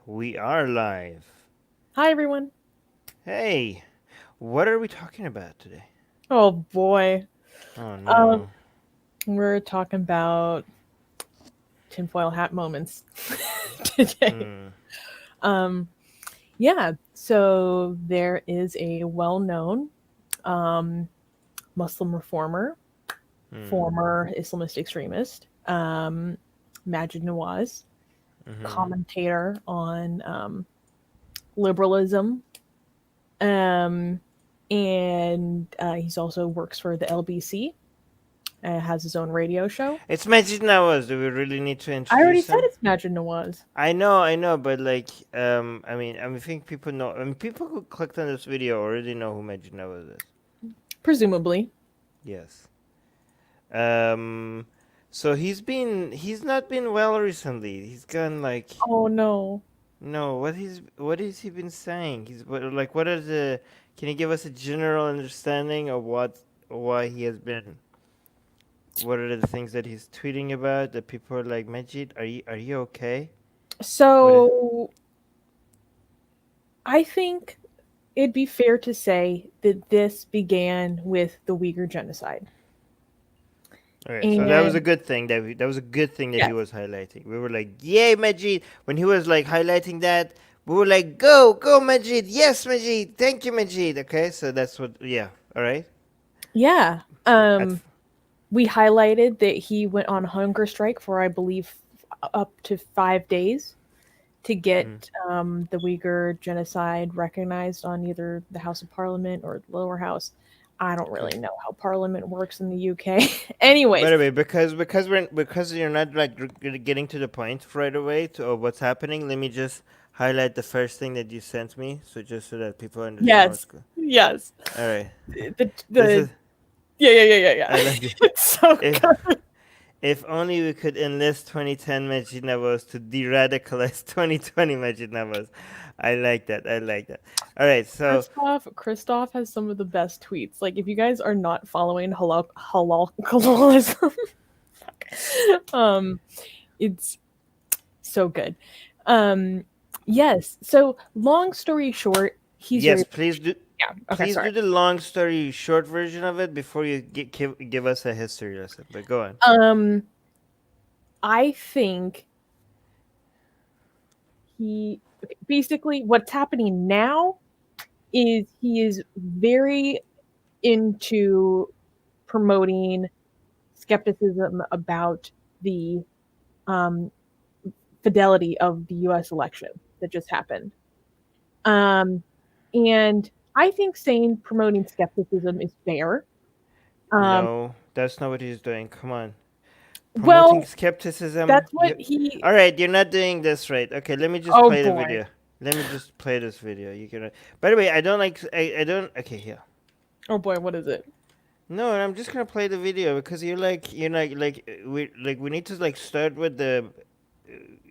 We are live. Hi, everyone. Hey, what are we talking about today? Oh boy. Oh Um, no. we're talking about tinfoil hat moments today. Hmm. Um, yeah, so there is a well-known um, Muslim reformer, Hmm. former Islamist extremist, Maajid Nawaz, Mm-hmm. commentator on liberalism, um, and he's also works for the LBC. Has his own radio show. It's Maajid Nawaz. Do we really need to I already introduce said him? it's Maajid Nawaz. I know, but I think people know. I mean, people who clicked on this video already know who Maajid Nawaz is. Presumably. Yes. Um. So he's not been well recently. He's gone like Oh no. no. What has he been saying? What are the? Can you give us a general understanding of why he has been? What are the things that he's tweeting about that people are like, Majid, are you okay? What? So I think it'd be fair to say that this began with the Uyghur genocide. Okay, so that was a And good thing that was a good thing that he yes, was highlighting. We were like, yay, Majid! When he was like highlighting that, we were like, go, Majid! Yes, Majid! Thank you, Majid! Okay, so that's what. Yeah, all right. yeah. At We highlighted that he went on hunger strike for, I believe, up to 5 days to get mm. the Uyghur genocide recognized on either the House of Parliament or the lower house. I don't Okay. really know how Parliament works in the UK. By Anyways, the way, because you're not like getting to the point right away of what's happening, let me just highlight the first thing that you sent me, so that people understand what's yes, good. yes. All right, this The is yeah. I like it. It's so If good. if only we could enlist 2010 Majid Nawaz to de-radicalize 2020 Majid Nawaz. I like that. I like that. All right, so Christoph has some of the best tweets. Like if you guys are not following halalism, um, it's so good. Um, yes. So long story short, he's yes, very yeah. Okay, please sorry. do the long story short version of it before you give us a history lesson. But go on. Um, I think basically what's happening now is he is very into promoting skepticism about the um, fidelity of the U.S. election that just happened. Um, and I think saying promoting skepticism is fair. Um, No, that's not what he's doing. Come on. Promoting well, skepticism. that's what he. All right, you're not doing this right. Okay, let me just Oh play the boy. video. Let me just play this video. You can. By the way, I don't like. I don't. Okay, here. Oh boy. What is it? No, I'm just gonna play the video because we need to like start with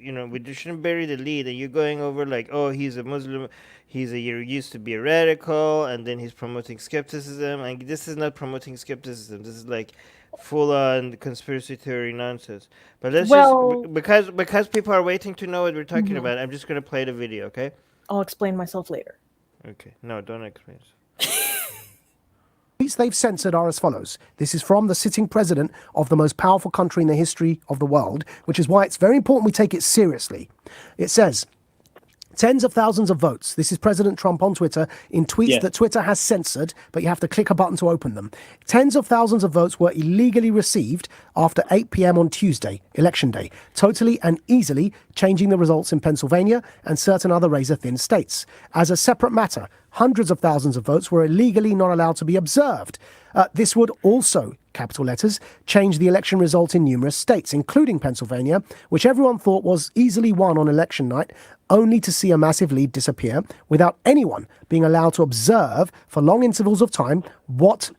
we shouldn't bury the lead, and you're going over like, oh, he's a Muslim, he used to be a radical, and then he's promoting skepticism, and this is not promoting skepticism. This is like full on conspiracy theory nonsense. But let's just Well, because people are waiting to know what we're talking mhm, about. I'm just gonna play the video, okay? I'll explain myself later. Okay. No, don't explain. Tweets they've censored are as follows. This is from the sitting president of the most powerful country in the history of the world, which is why it's very important we take it seriously. It says, tens of thousands of votes. This is President Trump on Twitter in tweets that Twitter has censored, but you have to click a button to open them. Tens of thousands of votes were illegally received after 8 p.m. on Tuesday, election day, totally and easily changing the results in Pennsylvania and certain other razor-thin states. As a separate matter, hundreds of thousands of votes were illegally not allowed to be observed. This would also, capital letters, change the election result in numerous states, including Pennsylvania, which everyone thought was easily won on election night, only to see a massive lead disappear without anyone being allowed to observe for long intervals of time what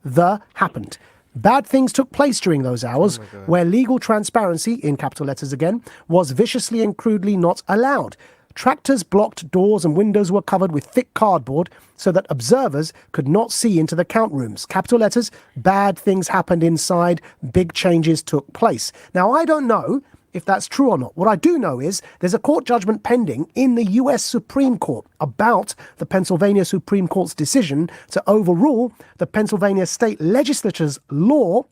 happened. Bad things took place during those hours where legal transparency, in capital letters again, was viciously and crudely not allowed. Tractors blocked doors and windows were covered with thick cardboard so that observers could not see into the count rooms. Capital letters, bad things happened inside, big changes took place. Now, I don't know if that's true or not. What I do know is there's a court judgment pending in the US Supreme Court about the Pennsylvania Supreme Court's decision to overrule the Pennsylvania state legislature's law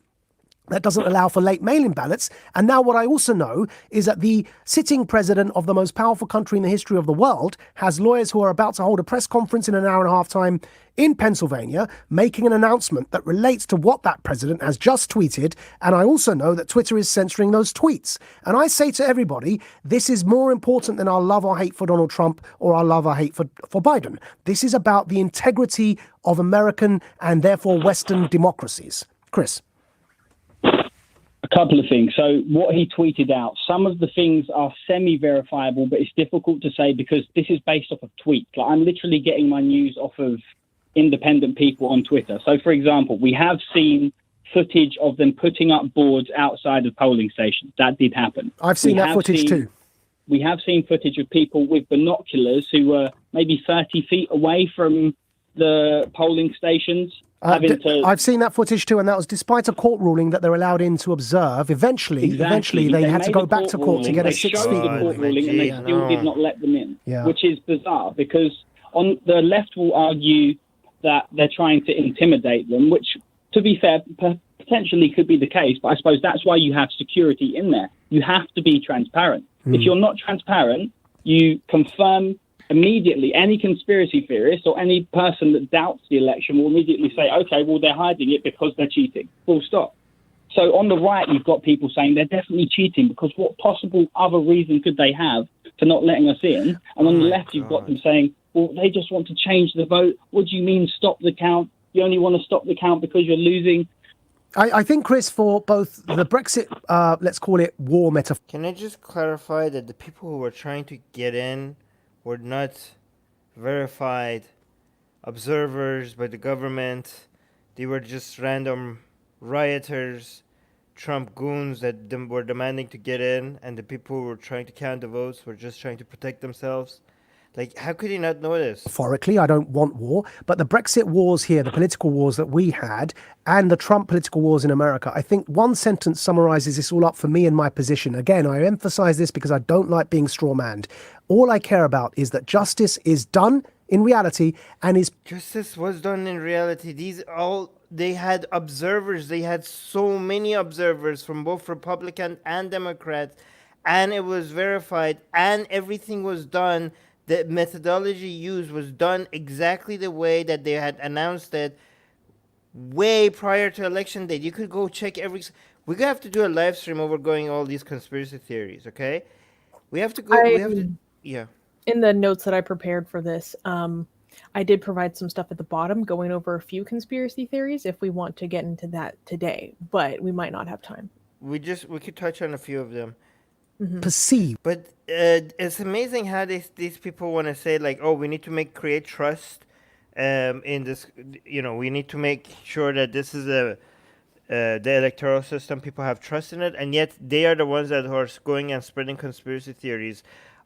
that doesn't allow for late mail-in ballots. And now what I also know is that the sitting president of the most powerful country in the history of the world has lawyers who are about to hold a press conference in an hour and a half time in Pennsylvania, making an announcement that relates to what that president has just tweeted. And I also know that Twitter is censoring those tweets. And I say to everybody, this is more important than our love or hate for Donald Trump or our love or hate for Biden. This is about the integrity of American and therefore Western democracies. Chris. A couple of things. So what he tweeted out, some of the things are semi-verifiable, but it's difficult to say because this is based off of tweets. Like, I'm literally getting my news off of independent people on Twitter. So, for example, we have seen footage of them putting up boards outside of polling stations. That did happen. I've seen that footage too. We have seen footage of people with binoculars who were maybe 30 feet away from the polling stations. I've seen that footage too, and that was despite a court ruling that they're allowed in to observe. Eventually they had to go back to court to get a 6 feet ruling, and they still did not let them in, Yeah. which is bizarre because on the left will argue that they're trying to intimidate them, which, to be fair, potentially could be the case. But I suppose that's why you have security in there. You have to be transparent. If you're not transparent, you confirm immediately. Any conspiracy theorist or any person that doubts the election will immediately say, okay, well, they're hiding it because they're cheating. Full stop. So on the right, you've got people saying they're definitely cheating because what possible other reason could they have for not letting us in? And on the left, you've got them saying, well, they just want to change the vote. What do you mean stop the count? You only want to stop the count because you're losing. I think, Chris, for both the Brexit, let's call it war metaphor. Can I just clarify that the people who were trying to get in were not verified observers by the government? They were just random rioters, Trump goons that were demanding to get in, and the people who were trying to count the votes were just trying to protect themselves. Like, how could you not know this? Metaphorically, I don't want war, but the Brexit wars here, the political wars that we had, and the Trump political wars in America, I think one sentence summarizes this all up for me and my position. Again, I emphasize this because I don't like being strawmanned. All I care about is that justice is done in reality and is... Justice was done in reality. They had observers. They had so many observers from both Republican and Democrats, and it was verified, and everything was done. The methodology used was done exactly the way that they had announced it way prior to election day. You could go check every... We're going to have to do a live stream over going all these conspiracy theories, okay? We have to go... Yeah. In the notes that I prepared for this, I did provide some stuff at the bottom going over a few conspiracy theories if we want to get into that today, but we might not have time. We could touch on a few of them. perceived. But it's amazing how these people want to say, like, oh, we need to create trust in this, we need to make sure that this is the electoral system, people have trust in it, and yet they are the ones that are going and spreading conspiracy theories,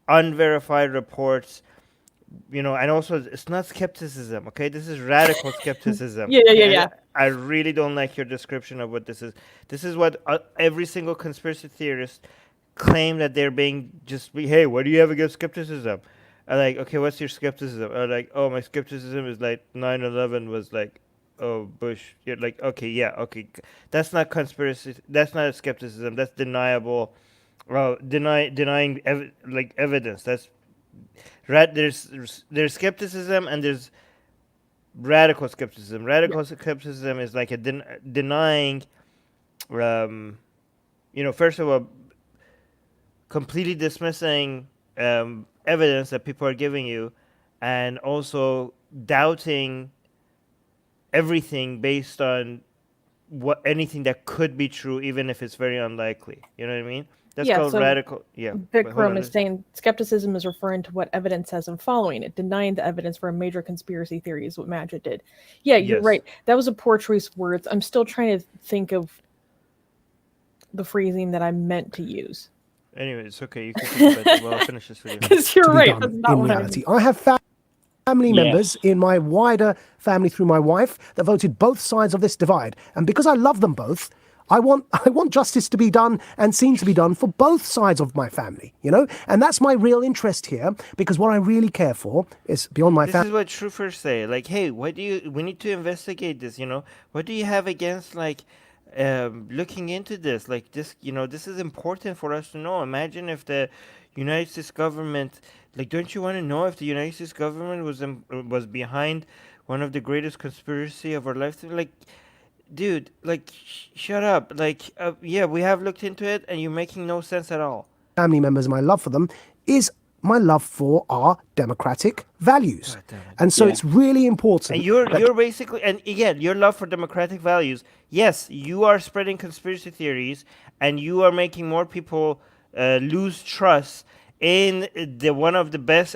unverified reports, and also it's not skepticism, okay? This is radical skepticism. Yeah. I really don't like your description of what this is. This is what every single conspiracy theorist claim that they're being hey, what do you have against skepticism? I'm like, okay, what's your skepticism? I'm like, oh, my skepticism is like 9/11 was like, oh, Bush. You're like, okay, yeah, okay. That's not conspiracy. That's not skepticism. That's deniable. Well, denying evidence. That's there's skepticism and there's radical skepticism. Radical skepticism is like a denying, first of all, completely dismissing evidence that people are giving you, and also doubting everything based on anything that could be true, even if it's very unlikely. You know what I mean? That's called radical. Yeah. Vikram is saying skepticism is referring to what evidence has and following it. Denying the evidence for a major conspiracy theory is what Maajid did. Yeah, you're right. That was a poor choice of words. I'm still trying to think of the phrasing that I meant to use. Anyway, it's okay. You can think about it. Well, I'll finish this video. Because you're right. That's not in reality. I have family members in my wider family through my wife that voted both sides of this divide. And because I love them both, I want justice to be done and seen to be done for both sides of my family, and that's my real interest here, because what I really care for is beyond my family. This is what truthers say. Like, hey, we need to investigate this. What do you have against looking into this? Like this, this is important for us to know. Imagine if the United States government, don't you want to know if the United States government was behind one of the greatest conspiracy of our lifetime? Like, dude, shut up. Yeah, we have looked into it, and you're making no sense at all. Family members, my love for them is my love for our democratic values. And so it's really important. And you're basically, and again, your love for democratic values, yes, you are spreading conspiracy theories, and you are making more people lose trust in one of the best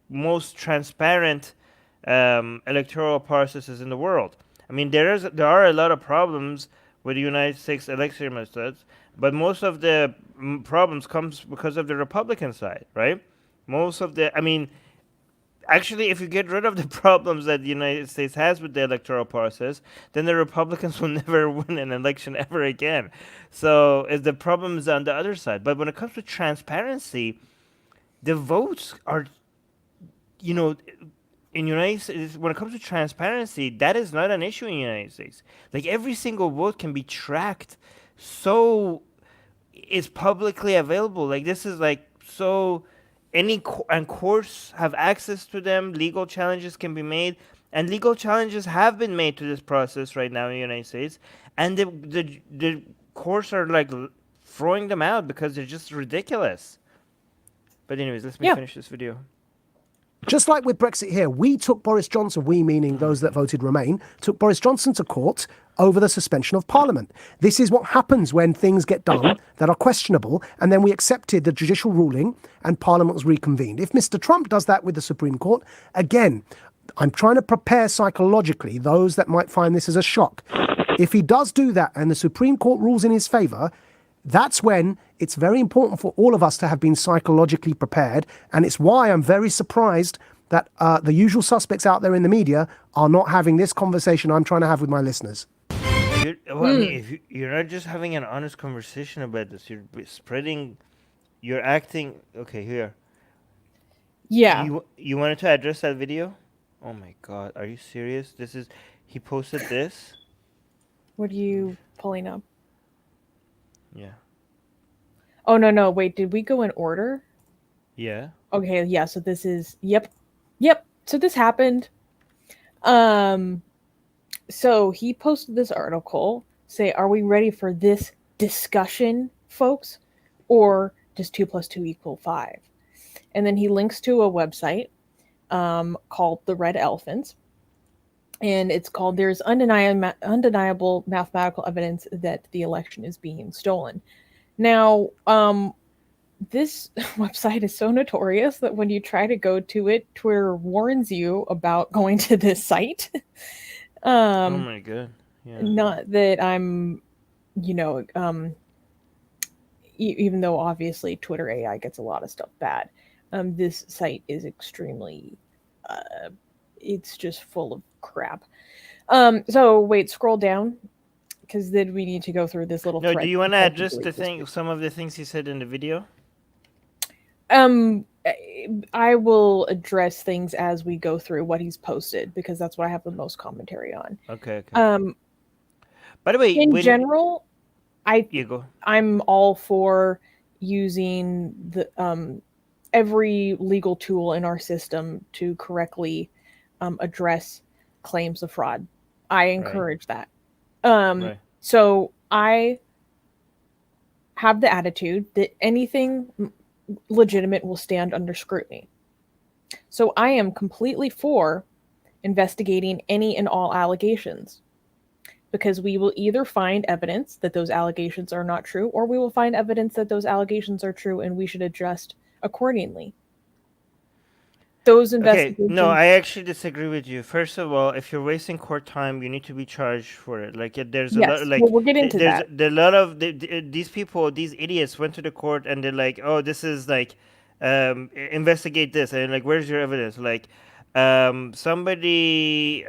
most transparent electoral processes in the world. I mean, there are a lot of problems with the United States election methods, but most of the problems comes because of the Republican side, right? Actually, if you get rid of the problems that the United States has with the electoral process, then the Republicans will never win an election ever again. So the problem is on the other side. But when it comes to transparency, the votes are, in United States, when it comes to transparency, that is not an issue in the United States. Every single vote can be tracked, so it's publicly available. This is so and courts have access to them. Legal challenges can be made, and legal challenges have been made to this process right now in the United States, and the courts are throwing them out because they're just ridiculous. But anyways, let me finish this video. Just like with Brexit here, we took Boris Johnson, we meaning those that voted Remain, took Boris Johnson to court over the suspension of Parliament. This is what happens when things get done that are questionable, and then we accepted the judicial ruling and Parliament was reconvened. If Mr. Trump does that with the Supreme Court, again, I'm trying to prepare psychologically those that might find this as a shock. If he does do that and the Supreme Court rules in his favour, that's when it's very important for all of us to have been psychologically prepared. And it's why I'm very surprised that the usual suspects out there in the media are not having this conversation I'm trying to have with my listeners. If you're not just having an honest conversation about this, you're acting. Okay, here. Yeah. You wanted to address that video? Oh my God, are you serious? He posted this? What are you pulling up? Yeah. Oh, no. Wait, did we go in order? Yeah. Okay, yeah, so this is... Yep. So this happened. So he posted this article, say, are we ready for this discussion, folks? Or does 2 + 2 = 5? And then he links to a website called The Red Elephants. And it's called, there's undeniable mathematical evidence that the election is being stolen. Now, this website is so notorious that when you try to go to it, Twitter warns you about going to this site. Oh my God. Yeah. Not that I'm, even though obviously Twitter AI gets a lot of stuff bad, this site is extremely, it's just full of crap. So wait, scroll down, because then we need to go through this little. No, do you want to address some of the things he said in the video? I will address things as we go through what he's posted, because that's what I have the most commentary on. Okay. By the way, in general, go. I'm all for using the every legal tool in our system to correctly address claims of fraud. I encourage that. So I have the attitude that anything legitimate will stand under scrutiny. So I am completely for investigating any and all allegations, because we will either find evidence that those allegations are not true, or we will find evidence that those allegations are true and we should adjust accordingly. Those investigations... Okay, no, I actually disagree with you. First of all, if you're wasting court time, you need to be charged for it. There's a lot, well, we'll get into that. There's a lot of these people, these idiots, went to the court and they're like, "Oh, this is investigate this," and where's your evidence? Somebody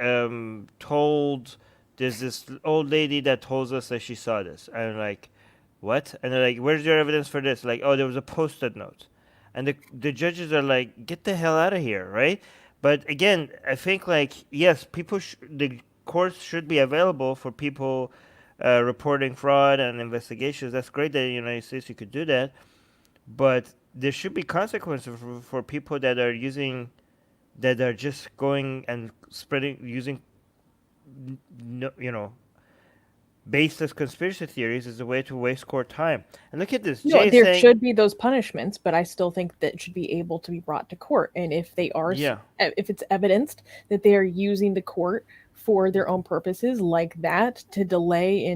told there's this old lady that told us that she saw this. And I'm like, what? And they're like, where's your evidence for this? Like, oh, there was a post-it note. And the judges are like, get the hell out of here, right? But again, I think like, yes, the courts should be available for people reporting fraud and investigations. That's great that in the United States you could do that. But there should be consequences for people that are just going and using, baseless conspiracy theories as a way to waste court time. And look at this. No, there should be those punishments, but I still think that it should be able to be brought to court. And if they are, if it's evidenced that they are using the court for their own purposes, like that, to delay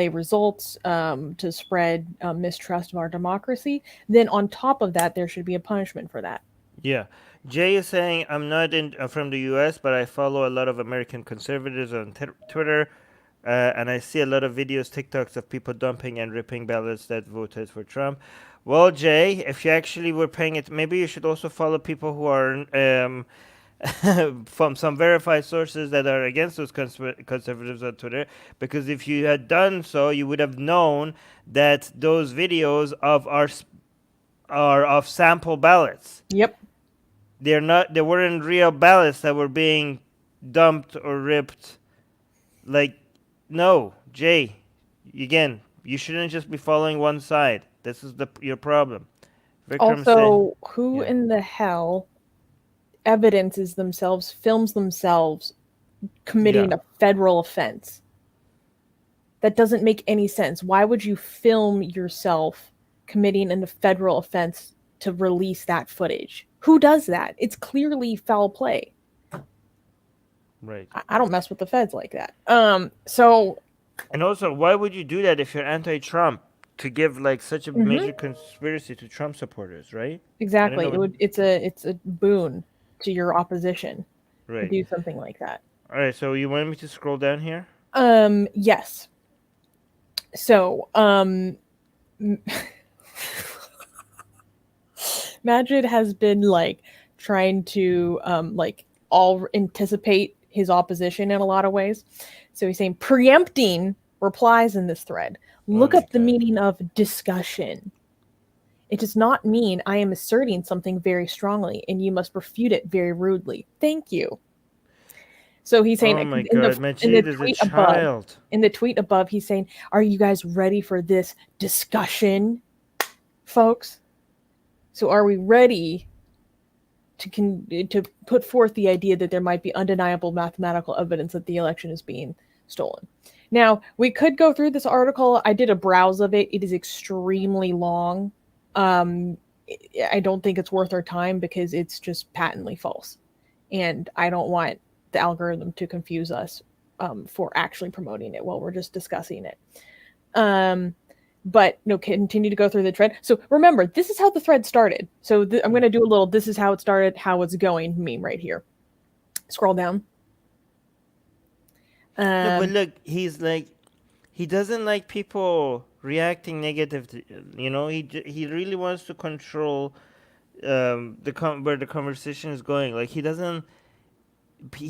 results, to spread mistrust of our democracy, then on top of that, there should be a punishment for that. Yeah. Jay is saying, I'm not from the U.S., but I follow a lot of American conservatives on Twitter, and I see a lot of videos, TikToks of people dumping and ripping ballots that voted for Trump. Well, Jay, if you actually were paying it, maybe you should also follow people who are from some verified sources that are against those conservatives on Twitter, because if you had done so, you would have known that those videos are of sample ballots. Yep. They weren't real ballots that were being dumped or ripped. Like, no, Jay, again, you shouldn't just be following one side. This is your problem. Vikram also, who in the hell films themselves committing a federal offense? That doesn't make any sense. Why would you film yourself committing a federal offense to release that footage? Who does that? It's clearly foul play. Right. I don't mess with the feds like that. And also, why would you do that if you're anti-Trump? To give like such a major conspiracy to Trump supporters, right? Exactly. It's a boon to your opposition. Right. To do something like that. All right. So you want me to scroll down here? Yes. So, Maajid has been like trying to all anticipate his opposition in a lot of ways. So he's saying preempting replies in this thread. Look up the meaning of discussion. It does not mean I am asserting something very strongly and you must refute it very rudely. Thank you. So he's saying in the tweet above, he's saying, are you guys ready for this discussion, folks? So are we ready to put forth the idea that there might be undeniable mathematical evidence that the election is being stolen? Now, we could go through this article. I did a browse of it. It is extremely long. I don't think it's worth our time because it's just patently false. And I don't want the algorithm to confuse us for actually promoting it while we're just discussing it. But no, continue to go through the thread. So remember, this is how the thread started. So I'm going to do a little, this is how it started, how it's going meme right here. Scroll down. No, but look, he's like, he doesn't like people reacting negative to, he really wants to control where the conversation is going. Like he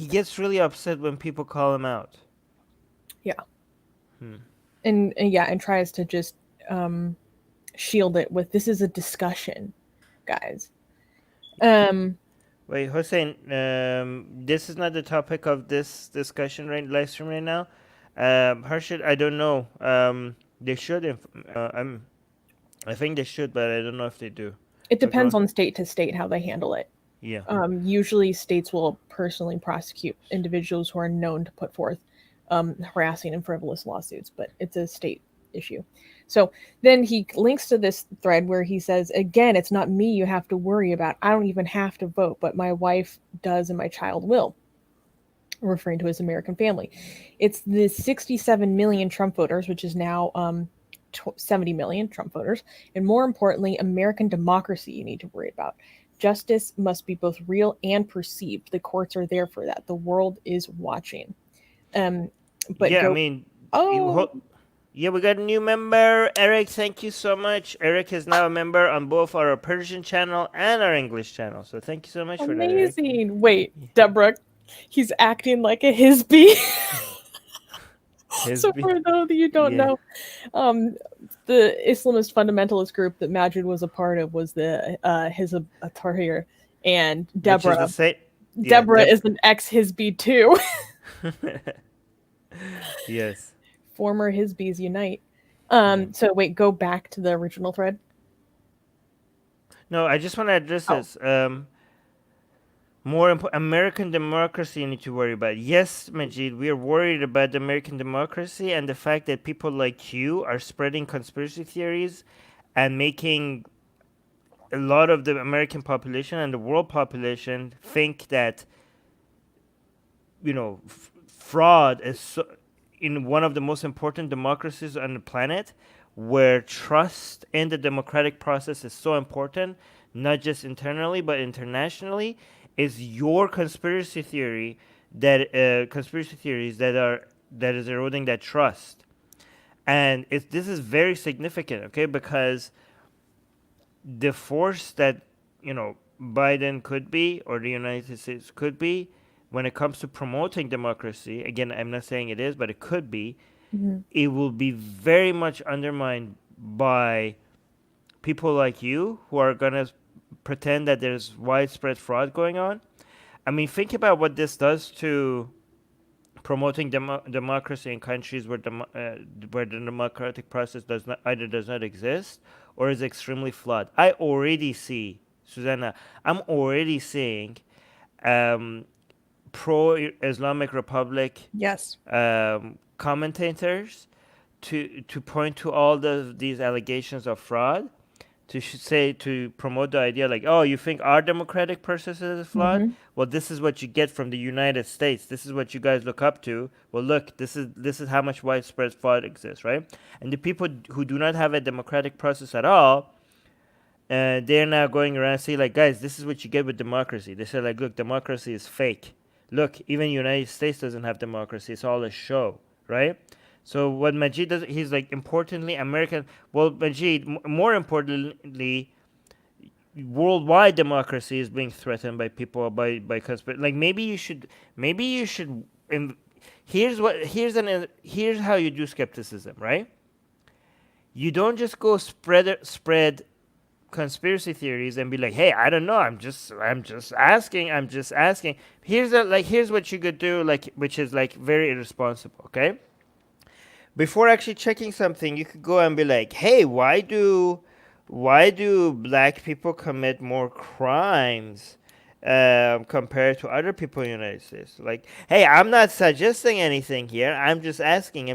gets really upset when people call him out. Yeah. And tries to just shield it with, this is a discussion, guys. Wait, Hossein, this is not the topic of this discussion live stream right now. Harshit, I don't know. They should. I think they should, but I don't know if they do. It depends on state to state how they handle it. Yeah. Usually states will personally prosecute individuals who are known to put forth harassing and frivolous lawsuits, but it's a state issue. So then he links to this thread where he says, again, it's not me you have to worry about. I don't even have to vote, but my wife does and my child will. Referring to his American family. It's the 67 million Trump voters, which is now 70 million Trump voters. And more importantly, American democracy you need to worry about. Justice must be both real and perceived. The courts are there for that. The world is watching. But yeah, we got a new member, Eric. Thank you so much. Eric is now a member on both our Persian channel and our English channel. So thank you so much for that. Amazing. Wait, Deborah, He's acting like a Hizbee. So Hizbee? for those of you who don't Yeah. know, the Islamist fundamentalist group that Maajid was a part of was the Hizb ut-Tahrir, and Which is Deborah. the same. Yeah, Deborah is an ex-Hizbee too. Yes. Former Hizbees unite. So wait, go back to the original thread. No, I just want to address this. More American democracy you need to worry about. Yes, Maajid, we are worried about the American democracy and the fact that people like you are spreading conspiracy theories and making a lot of the American population and the world population think that, fraud is in one of the most important democracies on the planet, where trust in the democratic process is so important, not just internally but internationally, is your conspiracy theories that is eroding that trust. And this is very significant, okay? Because the force that Biden could be, or the United States could be, when it comes to promoting democracy, again, I'm not saying it is, but it could be, it will be very much undermined by people like you who are going to pretend that there's widespread fraud going on. I mean, think about what this does to promoting democracy in countries where the democratic process does not exist or is extremely flawed. I already see, Susanna, I'm already seeing pro-Islamic Republic Yes. commentators to point to all these allegations of fraud, to promote the idea like, oh, you think our democratic process is flawed? Well, this is what you get from the United States. This is what you guys look up to. Well, look, this is how much widespread fraud exists, right? And the people who do not have a democratic process at all, they're now going around saying like, guys, this is what you get with democracy. They say like, look, democracy is fake. Look, even the United States doesn't have democracy. It's all a show, right? So what Maajid does, he's like, importantly, American. Well, Maajid, more importantly, worldwide democracy is being threatened by people by conspiracy. Like maybe you should. Here's how you do skepticism, right? You don't just go spread conspiracy theories and be like, hey, I don't know, I'm just asking. Here's what you could do, like, which is like very irresponsible, okay? Before actually checking something, you could go and be like, hey, why do black people commit more crimes compared to other people in the United States? Like, hey, I'm not suggesting anything here. I'm just asking.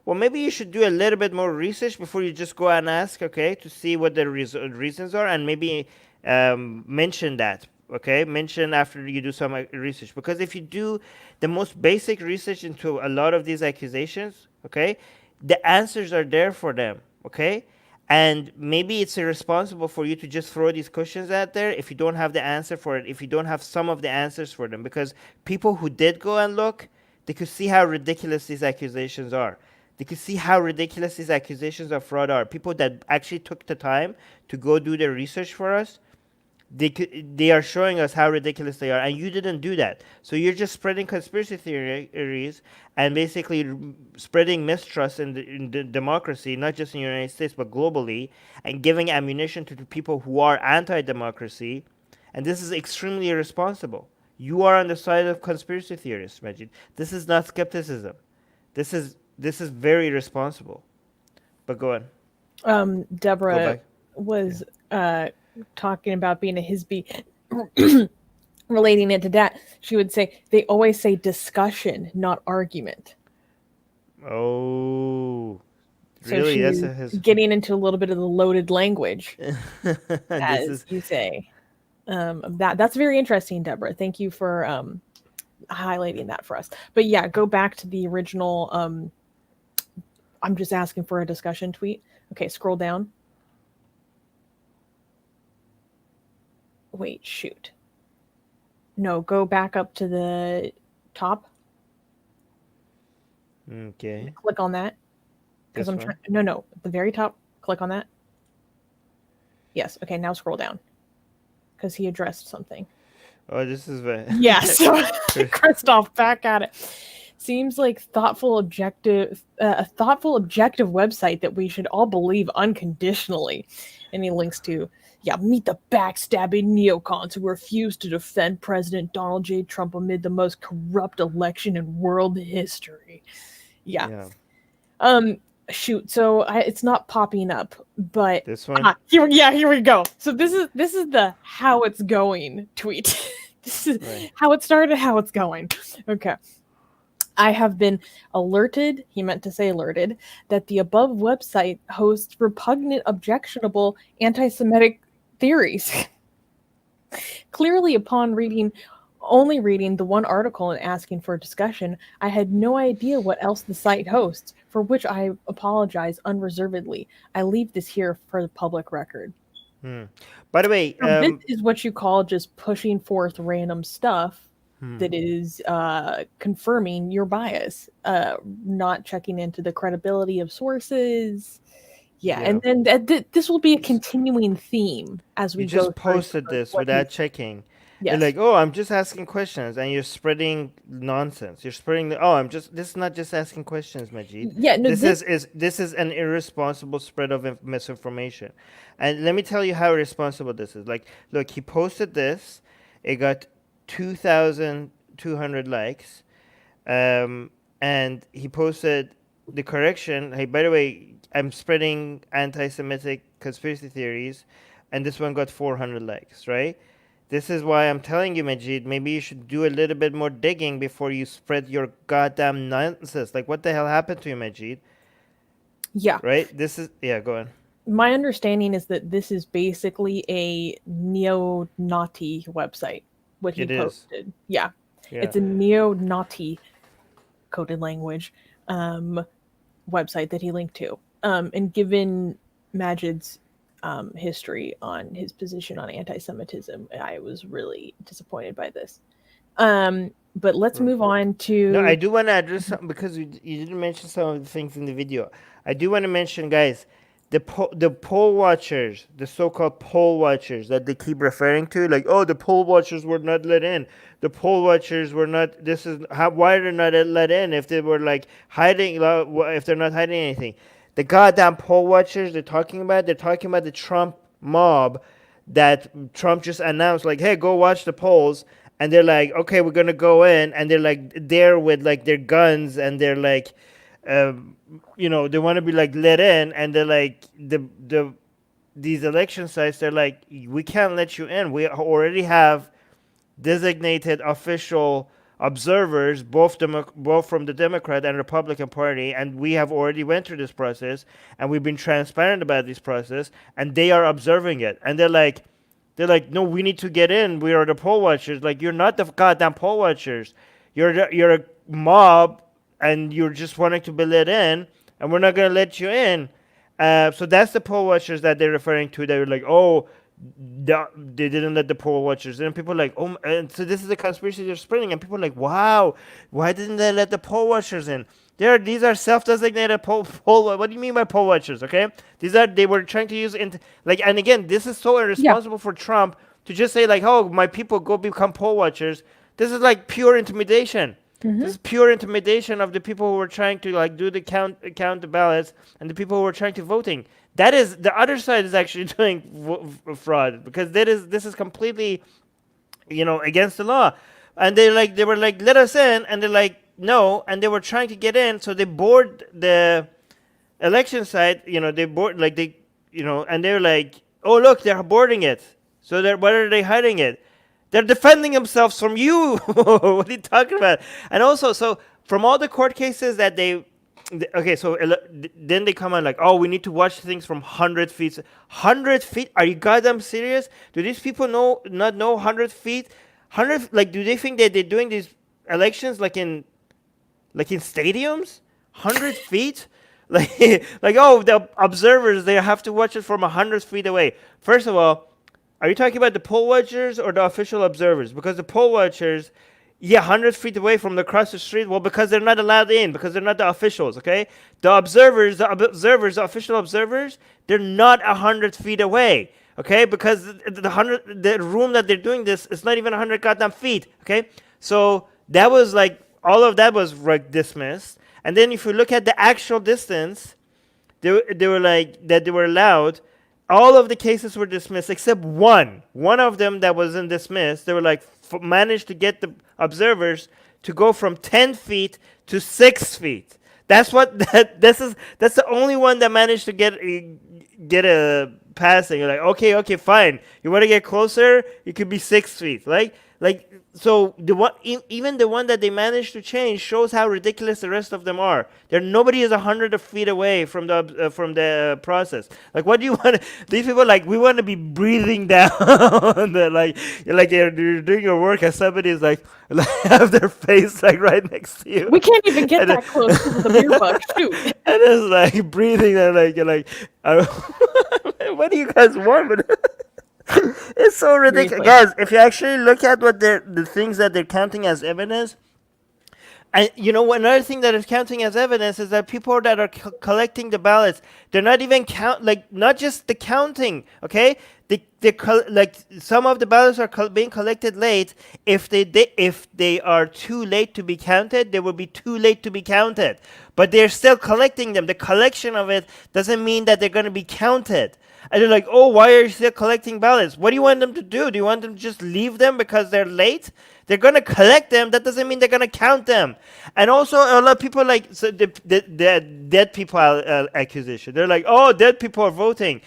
Well, maybe you should do a little bit more research before you just go and ask, okay, to see what the reasons are, and maybe mention that. Okay, mention after you do some research, because if you do the most basic research into a lot of these accusations, okay, the answers are there for them, okay, and maybe it's irresponsible for you to just throw these questions out there if you don't have the answer for it, if you don't have some of the answers for them, because people who did go and look, they could see how ridiculous these accusations are. They could see how ridiculous these accusations of fraud are. People that actually took the time to go do the research for us, they are showing us how ridiculous they are, and you didn't do that. So you're just spreading conspiracy theories and basically spreading mistrust in the democracy, not just in the United States but globally, and giving ammunition to the people who are anti-democracy. And this is extremely irresponsible. You are on the side of conspiracy theorists, Maajid. This is not skepticism. This is very irresponsible. But go on. Deborah was talking about being a Hizbee, relating it to that. She would say they always say discussion, not argument. Oh, so really? She's getting into a little bit of the loaded language, as you say. That's very interesting, Deborah. Thank you for highlighting that for us. But yeah, go back to the original. I'm just asking for a discussion tweet. Okay, scroll down. Wait, shoot. No, go back up to the top. Okay. Click on that. Because I'm trying. No, at the very top. Click on that. Yes. Okay. Now scroll down. Because he addressed something. Oh, this is very... Yeah, so Christoph, back at it. Seems like a thoughtful, objective website that we should all believe unconditionally. And he links to, meet the backstabbing neocons who refuse to defend President Donald J. Trump amid the most corrupt election in world history. Yeah. Shoot. So it's not popping up, but this one. Here we go. So this is the how it's going tweet. This is how it started, how it's going. Okay. I have been alerted, he meant to say alerted, that the above website hosts repugnant, objectionable, anti-Semitic theories. Clearly, upon only reading the one article and asking for a discussion, I had no idea what else the site hosts, for which I apologize unreservedly. I leave this here for the public record. By the way, this is what you call just pushing forth random stuff that is confirming your bias, not checking into the credibility of sources. And then this will be a continuing theme as we go. You just posted this without checking. Yes. You're like, oh, I'm just asking questions, and you're spreading nonsense. You're spreading this is not just asking questions, Maajid. Yeah, no, this is an irresponsible spread of misinformation. And let me tell you how irresponsible this is. Like, look, he posted this. It got 2,200 likes. And he posted the correction. Hey, by the way, I'm spreading anti-Semitic conspiracy theories. And this one got 400 likes, right? This is why I'm telling you, Maajid, maybe you should do a little bit more digging before you spread your goddamn nonsense. Like, what the hell happened to you, Maajid? Yeah. Right? Go on. My understanding is that this is basically a neo-Nazi website, what he posted. Yeah. It's a neo-Nazi coded language website that he linked to. And given Maajid's history on his position on anti-Semitism, I was really disappointed by this. But let's move on to... No, I do want to address something because you didn't mention some of the things in the video. I do want to mention, guys, the poll watchers, the so-called poll watchers that they keep referring to, like, oh, the poll watchers were not let in. The poll watchers were not... why are they not let in if they were, like, hiding... if they're not hiding anything? The goddamn poll watchers they're talking about the Trump mob that Trump just announced, like, hey, go watch the polls. And they're like, okay, we're going to go in. And they're like there with like their guns and they're like, they want to be like let in. And they're like, these election sites, they're like, we can't let you in. We already have designated official observers, both from the Democrat and Republican Party, and we have already went through this process, and we've been transparent about this process, and they are observing it, and they're like, no, we need to get in. We are the poll watchers. Like, you're not the goddamn poll watchers. You're a mob, and you're just wanting to be let in, and we're not gonna let you in. So that's the poll watchers that they're referring to. They were like, oh, they didn't let the poll watchers in. And people are like, oh, and so this is the conspiracy they're spreading. And people are like, wow, why didn't they let the poll watchers in? These are self-designated poll. What do you mean by poll watchers? Okay, they were trying to use and again, this is so irresponsible for Trump to just say like, oh, my people go become poll watchers. This is like pure intimidation. Mm-hmm. This is pure intimidation of the people who were trying to like do the count the ballots and the people who were trying to voting. That is the other side is actually doing fraud because this is completely, against the law. And they were like, let us in, and they're like, no, and they were trying to get in, so they board the election site. They board and they're like, oh look, they're boarding it. So why are they hiding it? They're defending themselves from you. What are you talking about? And also, so from all the court cases that then they come on like, oh, we need to watch things from 100 feet. 100 feet? Are you goddamn serious? Do these people not know 100 feet? 100, like, do they think that they're doing these elections like in stadiums? 100 feet? Like, oh, the observers, they have to watch it from 100 feet away. First of all, are you talking about the poll watchers or the official observers? Because the poll watchers, 100 feet away from across the street. Well, because they're not allowed in, because they're not the officials, okay? The observers, the official observers, they're not 100 feet away, okay? Because the room that they're doing this is not even 100 goddamn feet, okay? So that was like, all of that was like dismissed. And then if you look at the actual distance, they were like, that they were allowed, all of the cases were dismissed except one. One of them that wasn't dismissed, they were like, managed to get the observers to go from 10 feet to 6 feet. That's what that's the only one that managed to get a passing. You're like, okay, fine. You want to get closer? You could be 6 feet. Like so the one, even the one that they managed to change shows how ridiculous the rest of them are. Nobody is 100 feet away from the process. Like, what do you want? These people, like, we want to be breathing down. like you're doing your work, and somebody is like have their face like right next to you. We can't even get that close to the beer bug. Shoot. And it's like breathing, and like you're like, what do you guys want? It's so ridiculous, guys. If you actually look at what the things that they're counting as evidence, and you know, another thing that is counting as evidence is that people that are collecting the ballots, they're not even not just the counting, okay? Like, some of the ballots are being collected late. If they are too late to be counted, they will be too late to be counted. But they're still collecting them. The collection of it doesn't mean that they're going to be counted. And they're like, oh, why are you still collecting ballots? What do you want them to do? Do you want them to just leave them because they're late? They're going to collect them. That doesn't mean they're going to count them. And also, a lot of people, like, so the dead people accusation. They're like, oh, dead people are voting.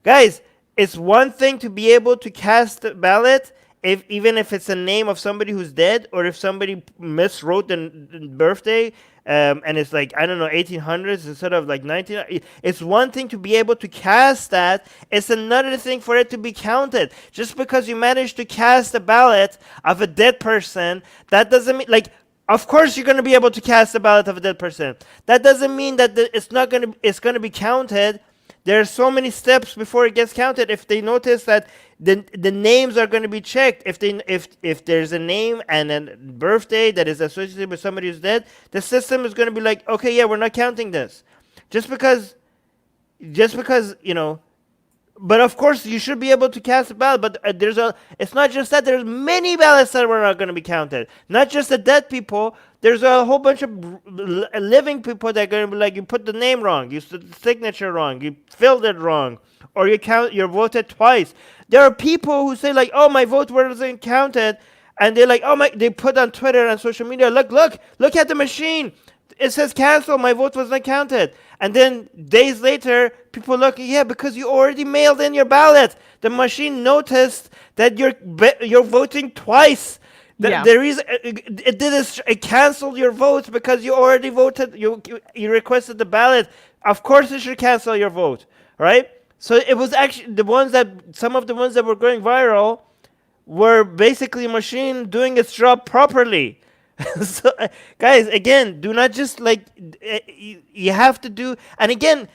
Guys, it's one thing to be able to cast a ballot, even if it's a name of somebody who's dead, or if somebody miswrote the birthday, and it's like, I don't know, 1800s instead of like 19. It's one thing to be able to cast that. It's another thing for it to be counted. Just because you managed to cast a ballot of a dead person, that doesn't mean, like, of course you're going to be able to cast a ballot of a dead person. That doesn't mean that it's going to be counted. There are so many steps before it gets counted. If they notice that the names are going to be checked, if there's a name and a birthday that is associated with somebody who's dead, the system is going to be like, okay, yeah, we're not counting this, just because you know. But of course, you should be able to cast a ballot. But it's not just that. There's many ballots that were not going to be counted. Not just the dead people. There's a whole bunch of living people that are going to be like, you put the name wrong, you put the signature wrong, you filled it wrong, or you voted twice. There are people who say like, oh, my vote wasn't counted, and they're like, they put on Twitter and social media, look at the machine. It says cancel, my vote was not counted. And then days later, people look, yeah, because you already mailed in your ballot. The machine noticed that you're voting twice. It canceled your vote because you already voted. You requested the ballot. Of course, it should cancel your vote, right? So it was actually some of the ones that were going viral were basically a machine doing its job properly. So, guys, again, do not just you have to do. And again,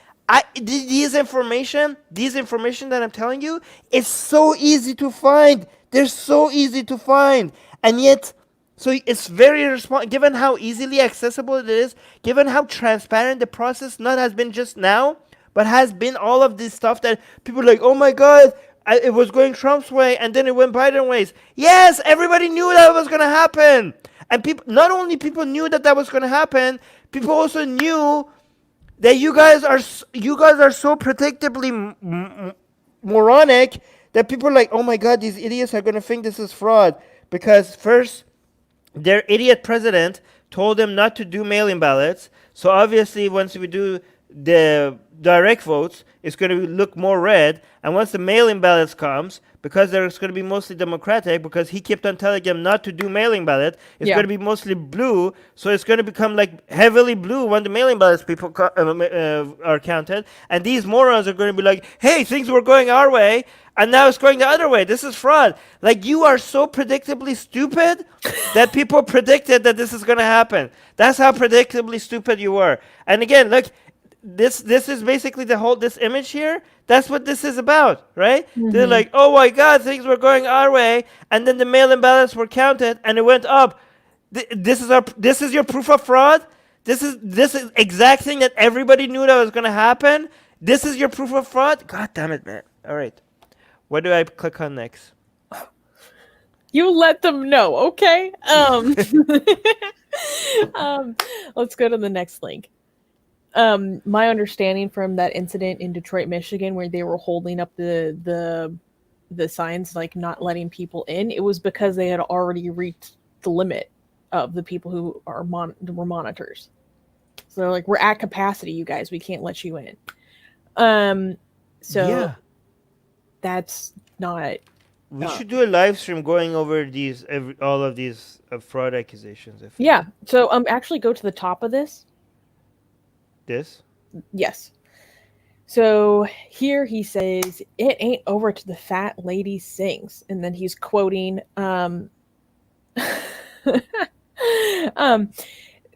these information that I'm telling you, it's so easy to find. They're so easy to find, and yet, so it's very given how easily accessible it is, given how transparent the process not has been just now, but has been all of this stuff that people are like, oh my God, it was going Trump's way, and then it went Biden's ways. Yes, everybody knew that was going to happen. And not only people knew that was going to happen, people also knew that you guys are so predictably moronic that people are like, oh my God, these idiots are going to think this is fraud. Because first, their idiot president told them not to do mail-in ballots. So obviously, once we do the direct votes, it's going to look more red. And once the mail-in ballots comes, because there's going to be mostly Democratic, because he kept on telling them not to do mailing ballot, it's going to be mostly blue, so it's going to become like heavily blue when the mailing ballots people are counted, and these morons are going to be like, hey, things were going our way, and now it's going the other way. This is fraud. Like, you are so predictably stupid that people predicted that this is going to happen. That's how predictably stupid you were. And again, look, this is basically this image here. That's what this is about, right? Mm-hmm. They're like, oh my God, things were going our way, and then the mail-in ballots were counted, and it went up. This is your proof of fraud. This is exact thing that everybody knew that was going to happen. This is your proof of fraud. God damn it, man! All right, What do I click on next? You let them know, okay? Let's go to the next link. My understanding from that incident in Detroit, Michigan, where they were holding up the signs like not letting people in, it was because they had already reached the limit of the people who are were monitors. So they're like, we're at capacity, you guys. We can't let you in. So that's not. We should do a live stream going over all of these fraud accusations. Yeah. So actually go to the top of this. This? Yes. So here he says, "It ain't over till the fat lady sings," and then he's quoting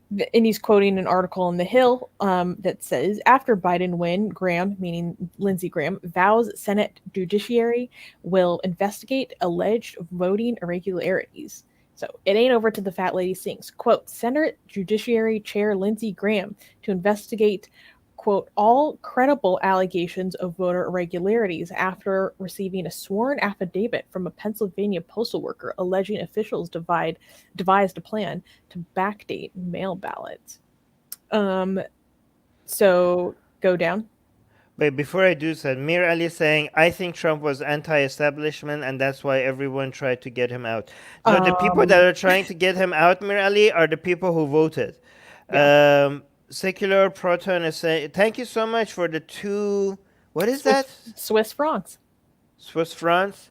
and he's quoting an article in The Hill that says, after Biden win, Graham, meaning Lindsey Graham, vows Senate judiciary will investigate alleged voting irregularities. So it ain't over till the fat lady sings. Quote, Senate Judiciary Chair Lindsey Graham to investigate, quote, all credible allegations of voter irregularities after receiving a sworn affidavit from a Pennsylvania postal worker alleging officials devised a plan to backdate mail ballots. So go down. But before I do so, Mir Ali saying, I think Trump was anti-establishment and that's why everyone tried to get him out. No, the people that are trying to get him out, Mir Ali, are the people who voted. Yeah. Secular Proton is saying, thank you so much for the 2, what is that? Swiss francs. Swiss francs.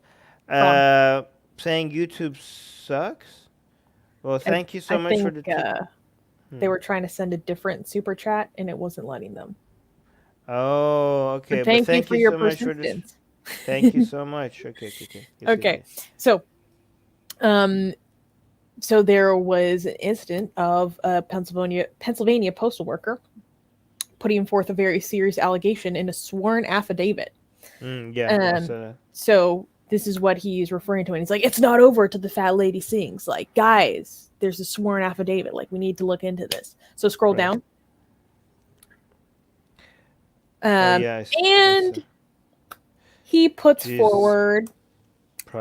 Saying YouTube sucks. Well, thank you so much for the They were trying to send a different super chat and it wasn't letting them. Oh, okay. But thank you for your persistence. Thank you so much. Okay. Yes, okay. So, so there was an incident of a Pennsylvania postal worker putting forth a very serious allegation in a sworn affidavit. So this is what he's referring to, and he's like, "It's not over till the fat lady sings." Like, guys, there's a sworn affidavit. Like, we need to look into this. So scroll down. And he puts forward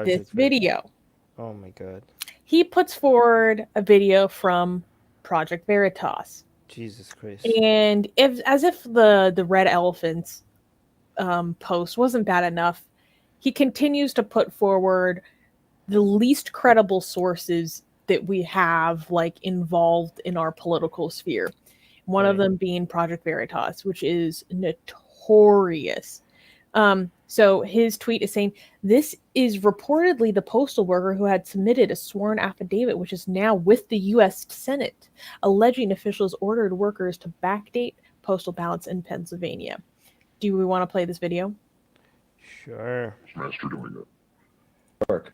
this video. Oh my God. He puts forward a video from Project Veritas. Jesus Christ. And as if the Red Elephants post wasn't bad enough, he continues to put forward the least credible sources that we have like involved in our political sphere. One of them being Project Veritas, which is notorious. So his tweet is saying, this is reportedly the postal worker who had submitted a sworn affidavit, which is now with the U.S. Senate, alleging officials ordered workers to backdate postal ballots in Pennsylvania. Do we want to play this video? Sure. Master doing it. Work.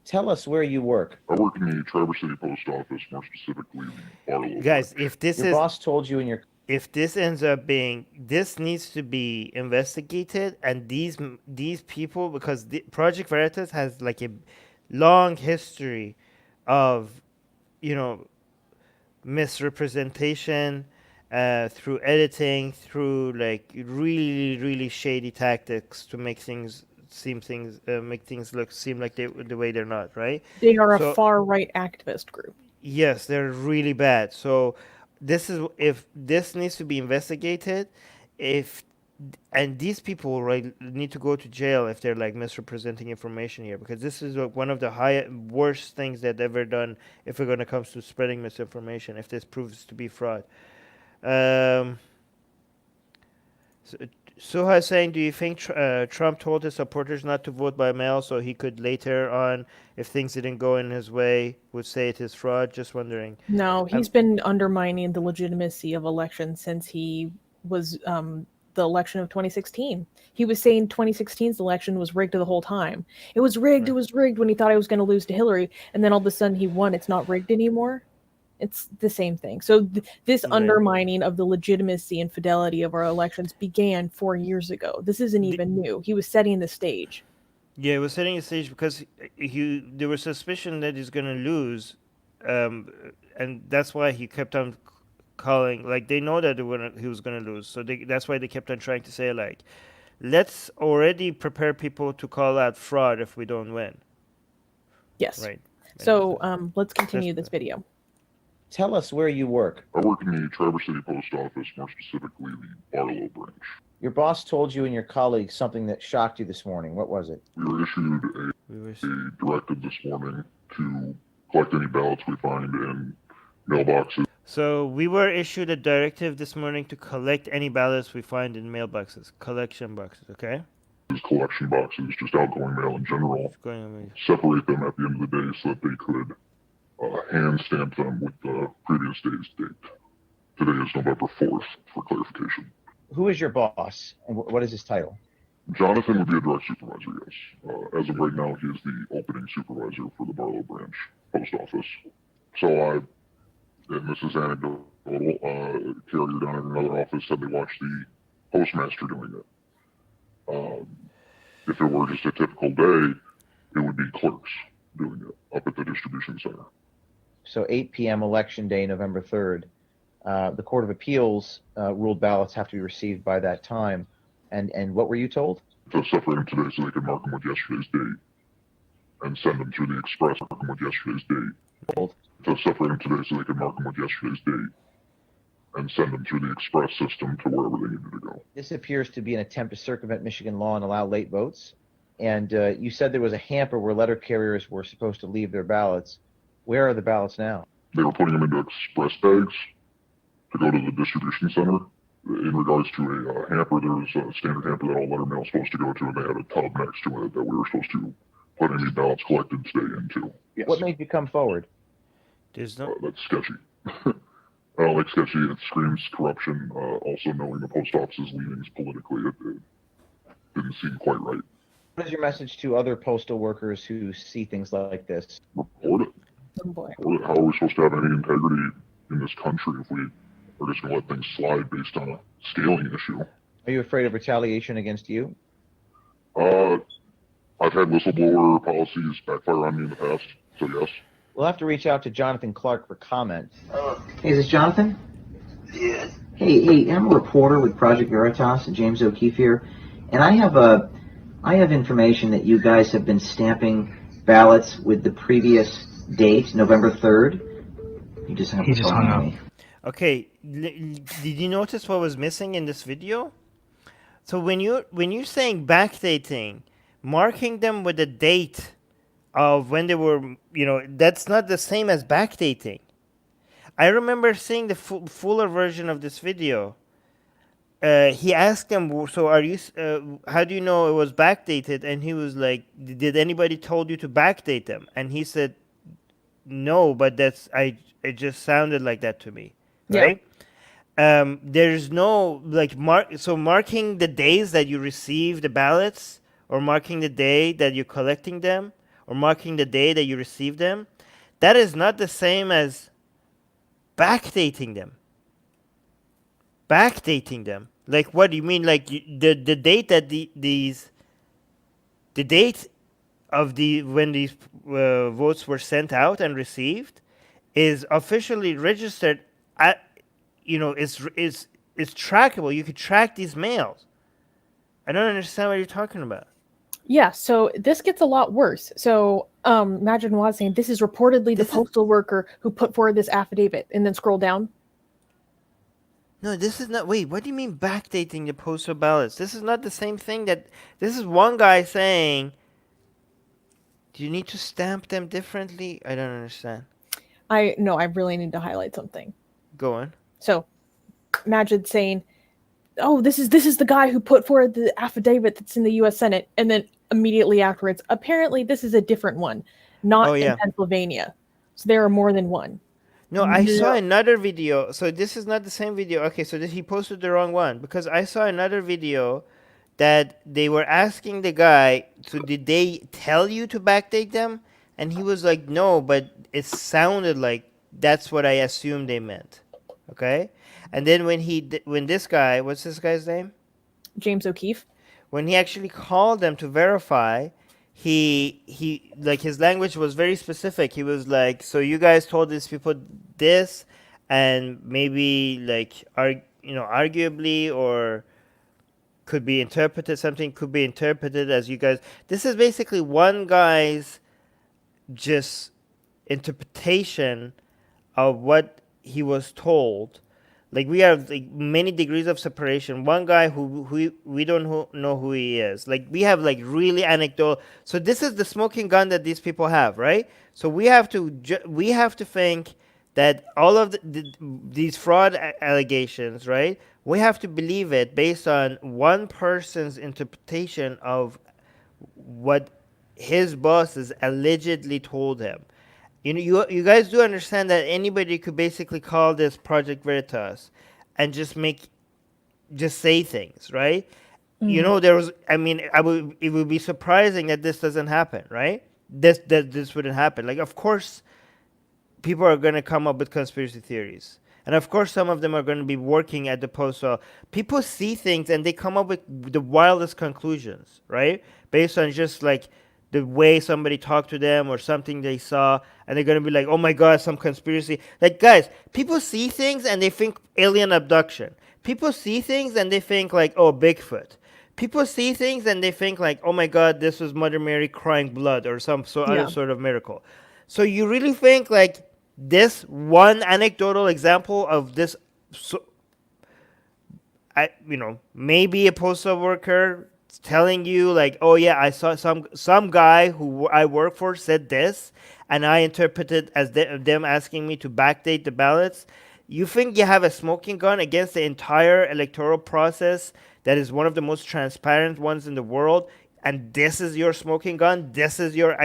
Tell us where you work. I work in the Traverse City Post Office, more specifically the Barlow. Guys, if this your boss told you in your... If this ends up being, this needs to be investigated, and these people, because Project Veritas has like a long history of, misrepresentation through editing, through like really, really shady tactics to make things seem like the way they're not, right? They are a far-right activist group. Yes, they're really bad. So if this needs to be investigated, and these people need to go to jail if they're like misrepresenting information here, because this is one of the worst things they've ever done if we're going to come to spreading misinformation, if this proves to be fraud. Suha is saying, do you think Trump told his supporters not to vote by mail so he could later on, if things didn't go in his way, would say it is fraud? Just wondering. No, he's been undermining the legitimacy of elections since he was the election of 2016. He was saying 2016's election was rigged the whole time. It was rigged. Right. It was rigged when he thought he was going to lose to Hillary, and then all of a sudden he won. It's not rigged anymore. It's the same thing. So this undermining of the legitimacy and fidelity of our elections began 4 years ago. This isn't even new. He was setting the stage. Yeah, he was setting the stage because there was suspicion that he's going to lose, and that's why he kept on calling. Like, they know that he was going to lose, so that's why they kept on trying to say, like, let's already prepare people to call out fraud if we don't win. Yes. Right. So let's continue this video. Tell us where you work. I work in the Traverse City Post Office, more specifically the Barlow branch. Your boss told you and your colleagues something that shocked you this morning. What was it? We were issued a directive this morning to collect any ballots we find in mailboxes. So we were issued a directive this morning to collect any ballots we find in mailboxes, collection boxes, okay? Collection boxes, just outgoing mail in general. Going separate them at the end of the day so that they could hand stamp them with the previous day's date. Today is November 4th, for clarification. Who is your boss, and what is his title? Jonathan would be a direct supervisor, yes. As of right now, he is the opening supervisor for the Barlow branch post office. So and this is anecdotal, carrier down in another office said they watched the postmaster doing it. If it were just a typical day, it would be clerks doing it up at the distribution center. So 8 p.m. election day, November 3rd. The Court of Appeals ruled ballots have to be received by that time. And what were you told? To separate them today so they could mark them with yesterday's date and send them through the express, mark them with yesterday's date. To separate them today so they could mark them with yesterday's date and send them through the express system to wherever they needed to go. This appears to be an attempt to circumvent Michigan law and allow late votes. And you said there was a hamper where letter carriers were supposed to leave their ballots. Where are the ballots now? They were putting them into express bags to go to the distribution center. In regards to a hamper, there's a standard hamper that all letter mail is supposed to go to, and they had a tub next to it that we were supposed to put any ballots collected today into. Yes. What made you come forward? There's no... That's sketchy. I don't like sketchy. It screams corruption. Also, knowing the post office's leanings politically, it didn't seem quite right. What is your message to other postal workers who see things like this? Report it. Oh boy. Report it. How are we supposed to have any integrity in this country if we are just going to let things slide based on a scaling issue? Are you afraid of retaliation against you? I've had whistleblower policies backfire on me in the past, so yes. We'll have to reach out to Jonathan Clark for comment. Hey, is this Jonathan? Yes. Hey, I'm a reporter with Project Veritas, James O'Keefe here, and I have information that you guys have been stamping ballots with the previous date, November 3rd. He just hung up. Okay, did you notice what was missing in this video? So when you're saying backdating, marking them with a date of when they were, that's not the same as backdating. I remember seeing the fuller version of this video. He asked them, so are you, how do you know it was backdated? And he was like, did anybody told you to backdate them? And he said, no, but it just sounded like that to me. Right? Yeah. There's no, marking the days that you receive the ballots, or marking the day that you're collecting them, or marking the day that you receive them, that is not the same as backdating them. Backdating them. Like, what do you mean? Like, the date that the date of when these votes were sent out and received is officially registered at, is trackable. You could track these mails. I don't understand what you're talking about. Yeah, so this gets a lot worse. So imagine Nawaz saying, this is reportedly the postal worker who put forward this affidavit, and then scroll down. No, this is not, wait, what do you mean backdating the postal ballots? This is not the same thing this is one guy saying, do you need to stamp them differently? I don't understand. I really need to highlight something. Go on. So, Maajid saying, oh, this is the guy who put forward the affidavit that's in the U.S. Senate, and then immediately afterwards, apparently this is a different one, not in Pennsylvania. So there are more than one. No, I saw another video. So this is not the same video. Okay, so he posted the wrong one, because I saw another video that they were asking the guy, so did they tell you to backdate them? And he was like, no, but it sounded like that's what I assumed they meant. Okay? And then when this guy, what's this guy's name? James O'Keefe. When he actually called them to verify, he like, his language was very specific. He was like, so you guys told these people this, and maybe like arguably, or could be interpreted. Something could be interpreted as you guys. This is basically one guy's just interpretation of what he was told. Like we have like many degrees of separation. One guy who we don't know who he is. Like we have like really anecdotal. So this is the smoking gun that these people have, right? So we have to think that all of these fraud allegations, right? We have to believe it based on one person's interpretation of what his bosses allegedly told him. You know, you guys do understand that anybody could basically call this Project Veritas and just say things, right? You know, it would be surprising that this doesn't happen, right? This wouldn't happen. Like, of course, people are going to come up with conspiracy theories. And of course, some of them are going to be working at the Postal. People see things and they come up with the wildest conclusions, right? Based on just like the way somebody talked to them or something they saw, and they're going to be like, oh my God, some conspiracy. Like, guys, people see things and they think alien abduction. People see things and they think like, oh, Bigfoot. People see things and they think like, oh my God, this was Mother Mary crying blood or some other sort of miracle. So you really think like this one anecdotal example of this, maybe a postal worker telling you like, oh yeah, I saw some guy who I work for said this, and I interpreted as them asking me to backdate the ballots. You think you have a smoking gun against the entire electoral process that is one of the most transparent ones in the world, and this is your smoking gun? This is your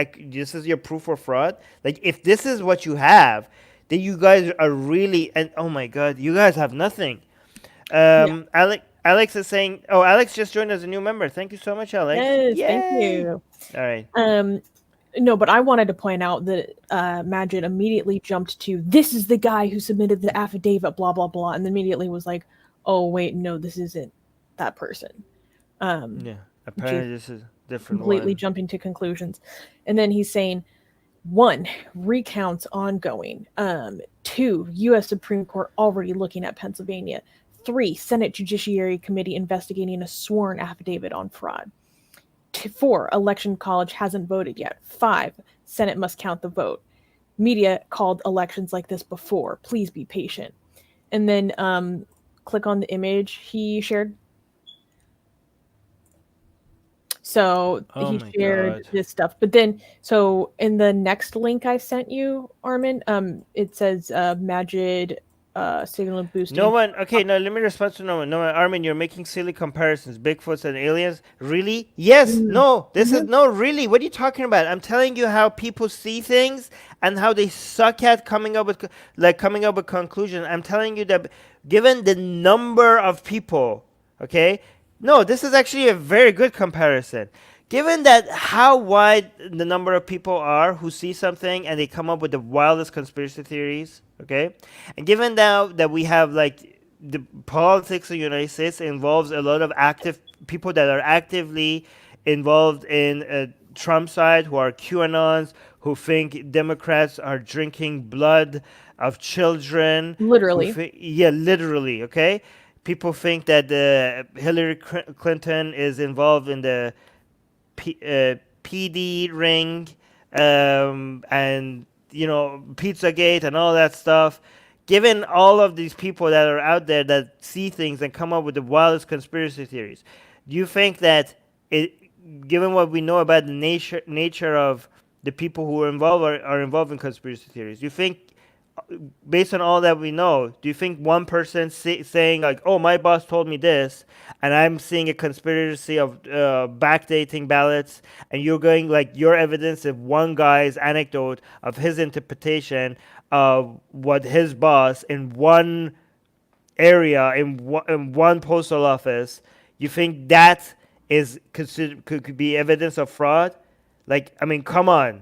proof of fraud? Like, if this is what you have, then you guys are really, and oh my God, you guys have nothing. Alex is saying, oh, Alex just joined as a new member. Thank you so much, Alex. Yes, Yay! thank you. All right. No, but I wanted to point out that Maajid immediately jumped to, this is the guy who submitted the affidavit, blah, blah, blah, and immediately was like, oh, wait, no, this isn't that person. Apparently this is different. Completely jumping to conclusions. And then he's saying, 1, recounts ongoing. 2, U.S. Supreme Court already looking at Pennsylvania. 3, Senate Judiciary Committee investigating a sworn affidavit on fraud. 4, Election College hasn't voted yet. 5, Senate must count the vote. Media called elections like this before. Please be patient. And then click on the image he shared. So he shared this stuff. But then, so in the next link I sent you, Armin, it says Maajid signal boosting. No one. Okay, no. Let me respond to no one. Armin, you're making silly comparisons. Bigfoots and aliens. Really? Yes. No. This is no. Really. What are you talking about? I'm telling you how people see things and how they suck at coming up with conclusions. I'm telling you that given the number of people, okay. No, this is actually a very good comparison. Given that how wide the number of people are who see something and they come up with the wildest conspiracy theories, okay? And given now that we have like the politics of the United States involves a lot of active people that are actively involved in Trump side, who are QAnons, who think Democrats are drinking blood of children. Literally. Literally, okay? People think that Hillary Clinton is involved in the PD ring and, Pizzagate and all that stuff. Given all of these people that are out there that see things and come up with the wildest conspiracy theories, do you think that, given what we know about the nature of the people who are involved in conspiracy theories, do you think, based on all that we know, do you think one person saying like, oh, my boss told me this, and I'm seeing a conspiracy of backdating ballots, and you're going like your evidence of one guy's anecdote of his interpretation of what his boss in one area in one postal office, you think that is could be evidence of fraud? Like, I mean, come on.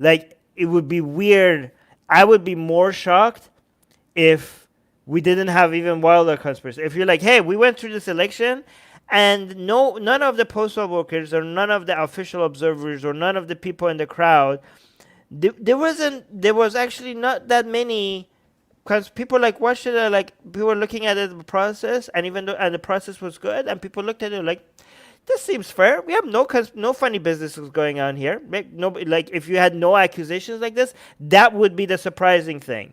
Like, it would be weird. I would be more shocked if we didn't have even wilder conspiracy. If you're like, hey, we went through this election and none of the postal workers or none of the official observers or none of the people in the crowd, there was actually not that many because people like watched it, like people were looking at the process, and even though the process was good, and people looked at it like, this seems fair. We have no funny businesses going on here. No, like if you had no accusations like this, that would be the surprising thing.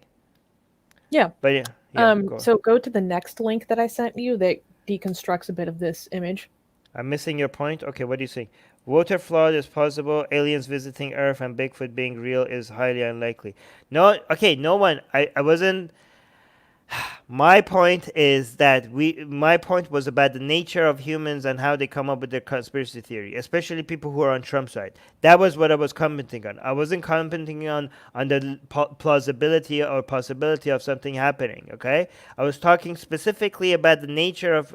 Yeah. But yeah. So go to the next link that I sent you that deconstructs a bit of this image. I'm missing your point. Okay, what do you say? Water flood is possible. Aliens visiting Earth and Bigfoot being real is highly unlikely. No, okay, no one. I wasn't. My point is that my point was about the nature of humans and how they come up with their conspiracy theory, especially people who are on Trump's side. That was what I was commenting on. I wasn't commenting on the plausibility or possibility of something happening. Okay, I was talking specifically about the nature of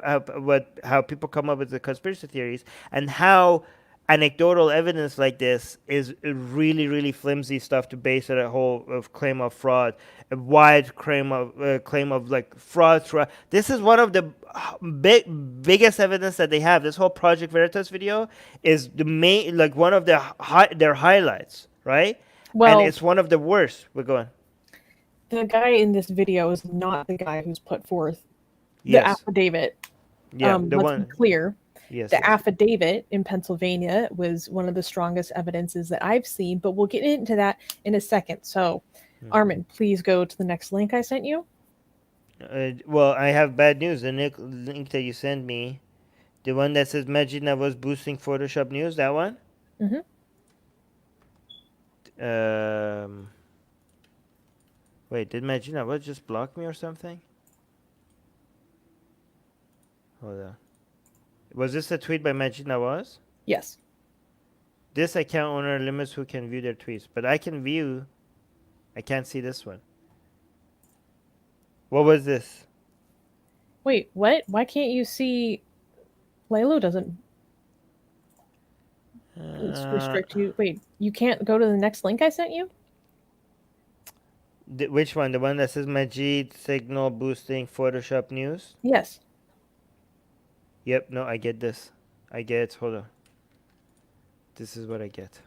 how people come up with the conspiracy theories and how anecdotal evidence like this is really, really flimsy stuff to base a whole claim of fraud, a wide claim of like fraud. This is one of the biggest evidence that they have. This whole Project Veritas video is the main, like one of their highlights, right? Well, and it's one of the worst. We're going. The guy in this video is not the guy who's put forth the affidavit. Yeah, the let's one. Be clear. Yes, the affidavit in Pennsylvania was one of the strongest evidences that I've seen, but we'll get into that in a second. So, Armin, please go to the next link I sent you. Well, I have bad news. The link that you sent me, the one that says Maajid was boosting Photoshop news, that one? Mm-hmm. Wait, did Maajid just block me or something? Hold on. Was this a tweet by Maajid Nawaz? Yes. This account owner limits who can view their tweets, but I can view. I can't see this one. What was this? Wait, what? Why can't you see? Lalo doesn't restrict you. Wait, you can't go to the next link I sent you? Which one? The one that says Maajid signal boosting Photoshop news? Yes. Yep, no, I get this. I get, hold on. This is what I get.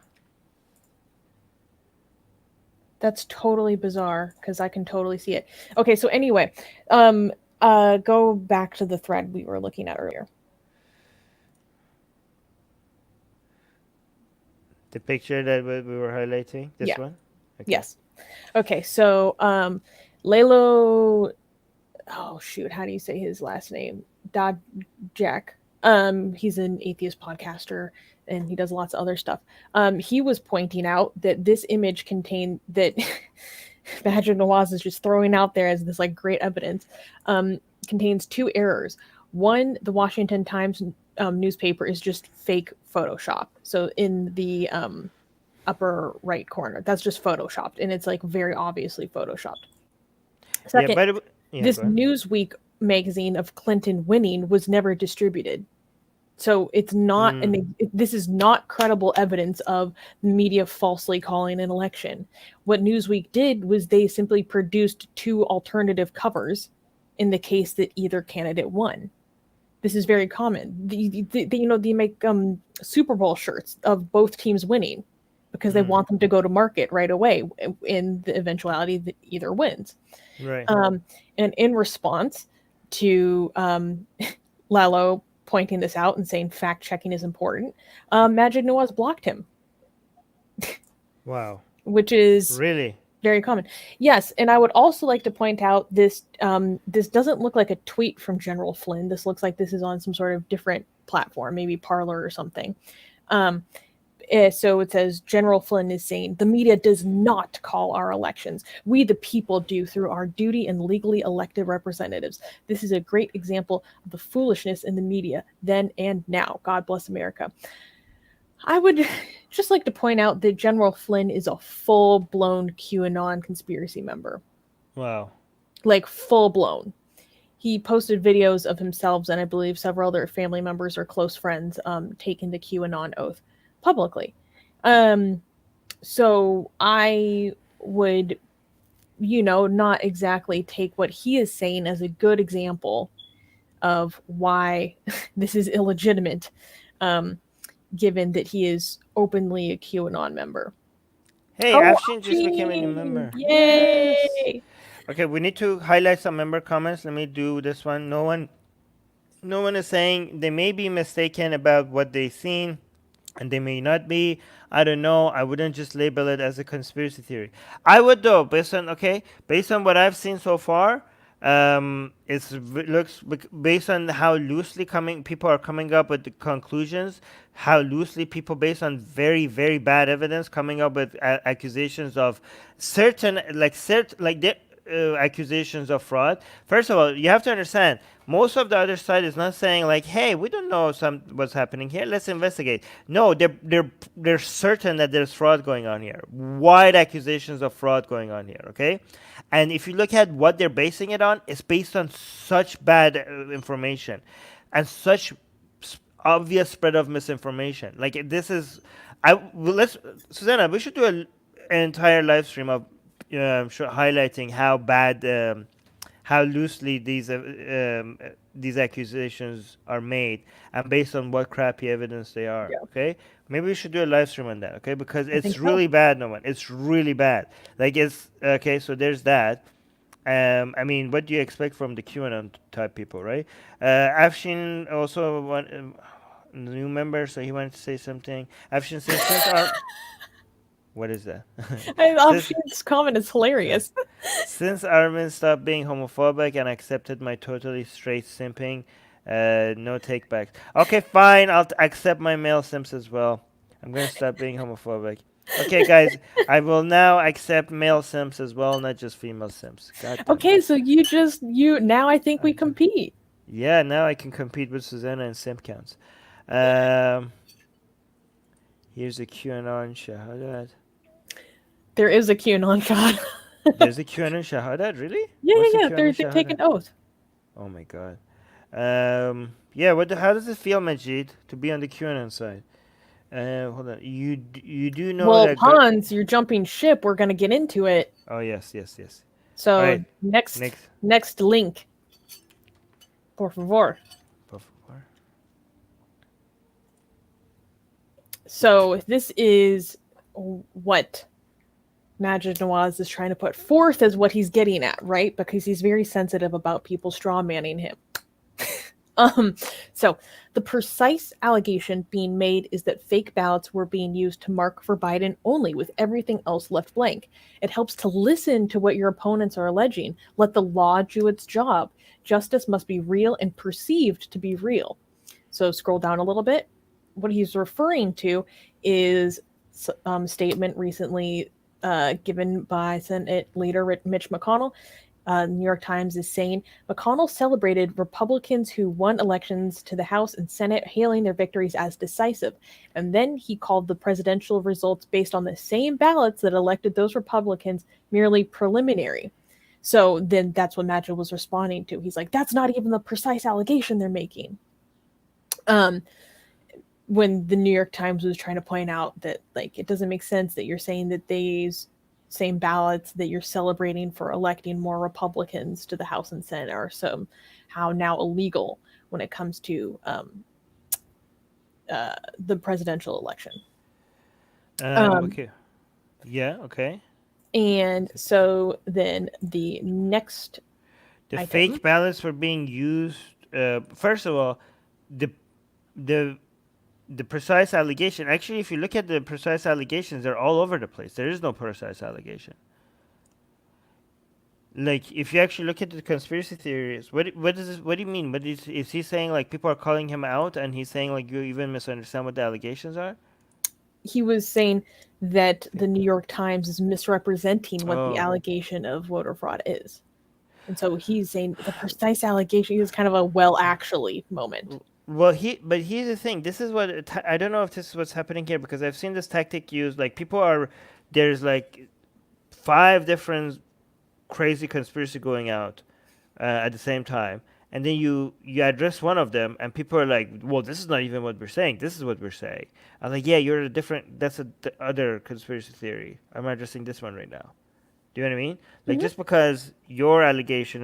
That's totally bizarre because I can totally see it. Okay, so anyway, go back to the thread we were looking at earlier. The picture that we were highlighting? This one? Okay. Yes. Okay, so Lalo, oh shoot, how do you say his last name? Jack. He's an atheist podcaster and he does lots of other stuff. He was pointing out that this image contained that Maajid Nawaz is just throwing out there as this like great evidence, contains two errors. One, the Washington Times newspaper is just fake Photoshop. So in the upper right corner, that's just Photoshopped, and it's like very obviously Photoshopped. Second, this Newsweek magazine of Clinton winning was never distributed. So it's not this is not credible evidence of the media falsely calling an election. What Newsweek did was they simply produced two alternative covers in the case that either candidate won. This is very common. They make Super Bowl shirts of both teams winning because they want them to go to market right away in the eventuality that either wins. Right. And in response to Lalo pointing this out and saying fact checking is important, Maajid Nawaz blocked him. Wow. Which is really very common. Yes, and I would also like to point out this this doesn't look like a tweet from General Flynn. This looks like this is on some sort of different platform, maybe Parler or something. So it says General Flynn is saying the media does not call our elections. We, the people, do through our duty and legally elected representatives. This is a great example of the foolishness in the media then and now. God bless America. I would just like to point out that General Flynn is a full-blown QAnon conspiracy member. Wow. Like full-blown. He posted videos of himself and I believe several other family members or close friends taking the QAnon oath publicly. So I would, not exactly take what he is saying as a good example of why this is illegitimate, given that he is openly a QAnon member. Hey, Afshin just became a new member. Yay! Okay, we need to highlight some member comments. Let me do this one. No one is saying they may be mistaken about what they've seen, and they may not be. I don't know. I wouldn't just label it as a conspiracy theory. I would though, based on what I've seen so far. Looks based on how loosely people are coming up with the conclusions, how loosely people, based on very very bad evidence, coming up with accusations of certain accusations of fraud. First of all, you have to understand, most of the other side is not saying like, "Hey, we don't know what's happening here. Let's investigate." No, they're certain that there's fraud going on here. Wide accusations of fraud going on here. Okay, and if you look at what they're basing it on, it's based on such bad information, and such obvious spread of misinformation. Like this is, let's Susanna, we should do an entire live stream of highlighting how bad, how loosely these accusations are made, and based on what crappy evidence they are. Yeah. Okay, maybe we should do a live stream on that. Okay, because it's think really bad. No one, it's really bad. Like it's okay. So there's that. I mean, what do you expect from the QAnon type people, right? Afshin also one new member, so he wanted to say something. Afshin says, since our what is that? Afshin's comment is hilarious. Since Armin stopped being homophobic and accepted my totally straight simping, no takebacks. Okay, fine. I'll accept my male simps as well. I'm gonna stop being homophobic. Okay, guys, I will now accept male simps as well, not just female simps. God damn Okay, it. so you now I think we compete. Yeah, now I can compete with Susanna in simp counts. Here's a QAnon shahadat. There is a QAnon shot. There's a QAnon shahadat, really? Yeah, What's the yeah, QAnon they take an shahadat? oath. Oh my god. Yeah. How does it feel, Maajid, to be on the QAnon side? Hold on. You do know Well, that? Hans, you're jumping ship. We're gonna get into it. Oh yes. So Alright, next link. Por favor. Por favor. So this is what Maajid Nawaz is trying to put forth as what he's getting at, right? Because he's very sensitive about people straw manning him. So the precise allegation being made is that fake ballots were being used to mark for Biden only, with everything else left blank. It helps to listen to what your opponents are alleging. Let the law do its job. Justice must be real and perceived to be real. So scroll down a little bit. What he's referring to is a statement recently given by Senate Leader Mitch McConnell. New York Times is saying McConnell celebrated Republicans who won elections to the House and Senate, hailing their victories as decisive. And then he called the presidential results based on the same ballots that elected those Republicans merely preliminary. So then that's what Maajid was responding to. He's like, that's not even the precise allegation they're making. When the New York Times was trying to point out that, like, it doesn't make sense that you're saying that these same ballots that you're celebrating for electing more Republicans to the House and Senate are somehow now illegal when it comes to the presidential election. Okay. Yeah. Okay. And so then the next item, fake ballots were being used. First of all, the precise allegation. Actually, if you look at the precise allegations, they're all over the place. There is no precise allegation. Like, if you actually look at the conspiracy theories, what do you mean? What is he saying? Like, people are calling him out, and he's saying like you even misunderstand what the allegations are? He was saying that the New York Times is misrepresenting what the allegation of voter fraud is. And so he's saying the precise allegation is kind of a well actually moment. Well, but here's the thing. This is what I don't know if this is what's happening here, because I've seen this tactic used. Like, there's like 5 different crazy conspiracy going out at the same time, and then you address one of them, and people are like, "Well, this is not even what we're saying. This is what we're saying." I'm like, "Yeah, you're that's the other conspiracy theory. I'm addressing this one right now." Do you know what I mean? Like, just because your allegation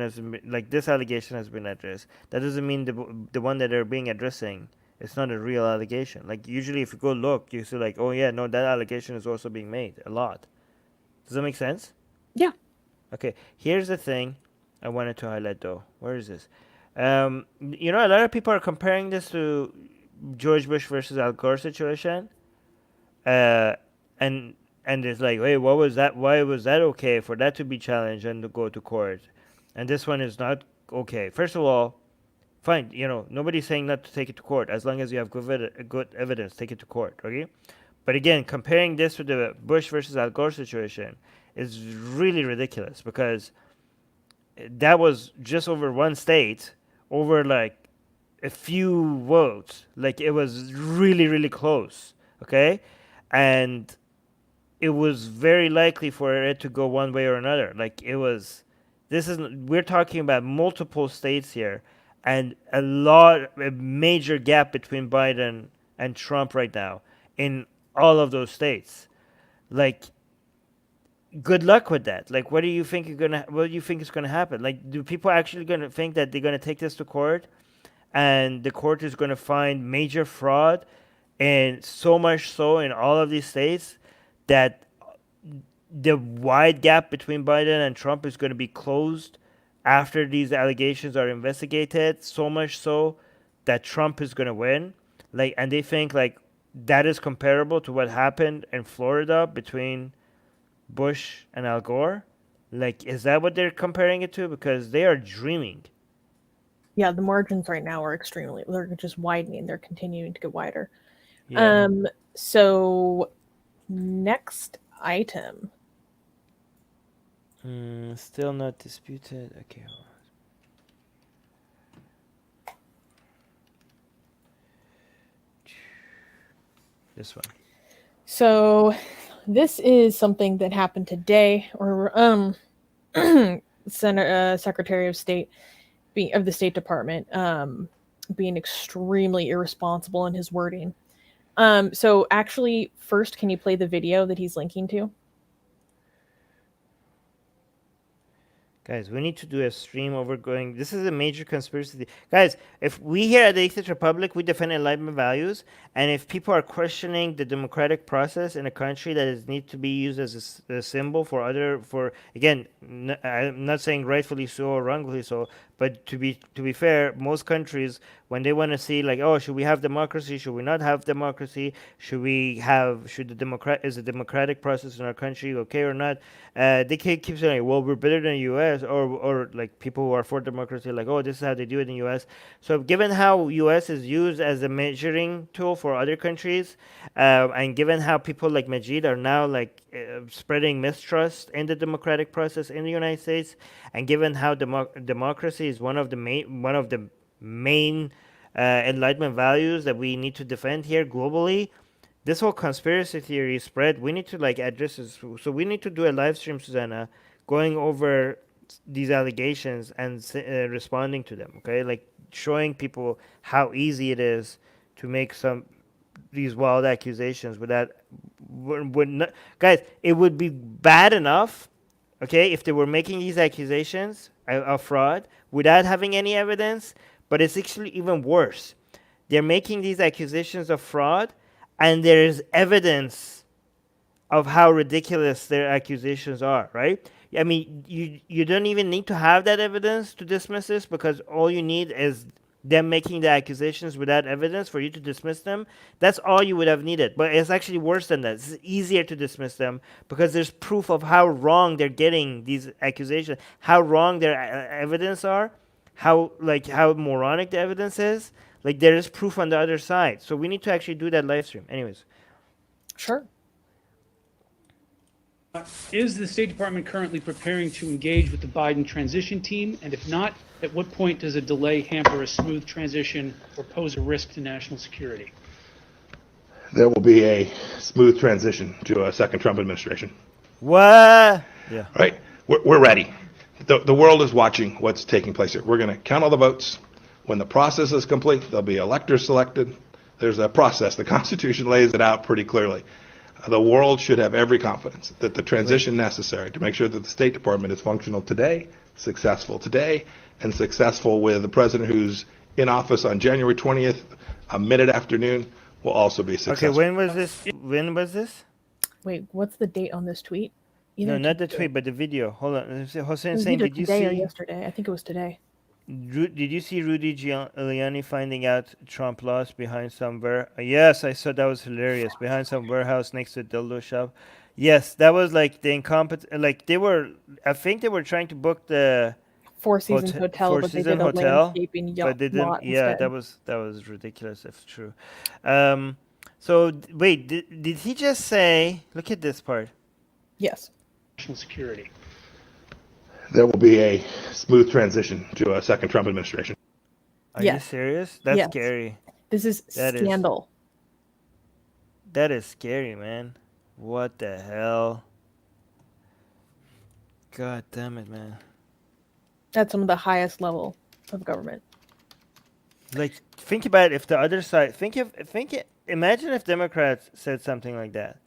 this allegation has been addressed, that doesn't mean the one that they're being addressing, it's not a real allegation. Like, usually if you go look, you see like, oh yeah, no, that allegation is also being made a lot. Does that make sense? Yeah. Okay, here's the thing I wanted to highlight though. Where is this? A lot of people are comparing this to George Bush versus Al Gore situation. Uh, and it's like, hey, what was that? Why was that okay for that to be challenged and to go to court? And this one is not okay. First of all, fine, nobody's saying not to take it to court as long as you have good evidence. Take it to court, okay? But again, comparing this with the Bush versus Al Gore situation is really ridiculous because that was just over one state, over like a few votes. Like it was really, really close, okay? And it was very likely for it to go one way or another. Like we're talking about multiple states here and a major gap between Biden and Trump right now in all of those states. Like, good luck with that. Like, what do you think is gonna happen? Like, do people actually gonna think that they're gonna take this to court and the court is gonna find major fraud, and so much so in all of these states that the wide gap between Biden and Trump is going to be closed after these allegations are investigated, so much so that Trump is going to win? Like, and they think like that is comparable to what happened in Florida between Bush and Al Gore? Like, is that what they're comparing it to? Because they are dreaming. Yeah, the margins right now are they're just widening. They're continuing to get wider. Yeah. So next item. Still not disputed. Okay. This one. So this is something that happened today, or Secretary of State of the State Department being extremely irresponsible in his wording. So actually, first, can you play the video that he's linking to? Guys, we need to do a stream over going. This is a major conspiracy. Guys, if we here at the Atheist Republic, we defend Enlightenment values, and if people are questioning the democratic process in a country that is need to be used as a symbol again, I'm not saying rightfully so or wrongfully so, but to be fair, most countries, when they want to see like, oh, should we have democracy? Should we not have democracy? Is the democratic process in our country okay or not? They keep saying, well, we're better than the U.S. or like people who are for democracy, like, oh, this is how they do it in the U.S. So given how U.S. is used as a measuring tool for other countries, and given how people like Maajid are now like spreading mistrust in the democratic process in the United States, and given how democracy is one of the main Enlightenment values that we need to defend here globally, this whole conspiracy theory spread, we need to like address this. So we need to do a live stream, Susanna, going over these allegations and responding to them. Okay, like showing people how easy it is to make these wild accusations without. Guys, it would be bad enough, okay, if they were making these accusations of fraud without having any evidence, but it's actually even worse. They're making these accusations of fraud, and there is evidence of how ridiculous their accusations are, right? I mean, you don't even need to have that evidence to dismiss this, because all you need is them making the accusations without evidence for you to dismiss them. That's all you would have needed. But it's actually worse than that. It's easier to dismiss them because there's proof of how wrong they're getting these accusations, how wrong their evidence are, how moronic the evidence is. Like, there is proof on the other side. So we need to actually do that live stream. Anyways. Sure. Is the State Department currently preparing to engage with the Biden transition team? And if not, at what point does a delay hamper a smooth transition or pose a risk to national security? There will be a smooth transition to a second Trump administration. What? Yeah. Right. We're ready. The world is watching what's taking place here. We're going to count all the votes. When the process is complete, there'll be electors selected. There's a process. The Constitution lays it out pretty clearly. The world should have every confidence that the transition necessary to make sure that the State Department is functional today, successful today, and successful with the president who's in office on January 20th, a mid-afternoon, will also be successful. Okay, when was this? Wait, what's the date on this tweet? No, not the tweet, but the video. Hold on. Hossein saying, either did you today or see? yesterday? I think it was today. Did you see Rudy Giuliani finding out Trump lost behind some Yes, I saw that was hilarious. Behind some warehouse next to a dildo shop. Yes, that was like the incompetent. Like they were, I think they were trying to book the Four Seasons Hotel, Four but they Seasons did a Hotel, landscaping but they didn't. lot Yeah, instead. that was ridiculous. If true. So wait, did he just say? Look at this part. Yes. National security. There will be a smooth transition to a second Trump administration. Are you serious? That's scary. This is scandal. That is scary, man. What the hell? God damn it, man. That's some of the highest level of government. Like, think about it, if the other side, imagine if Democrats said something like that.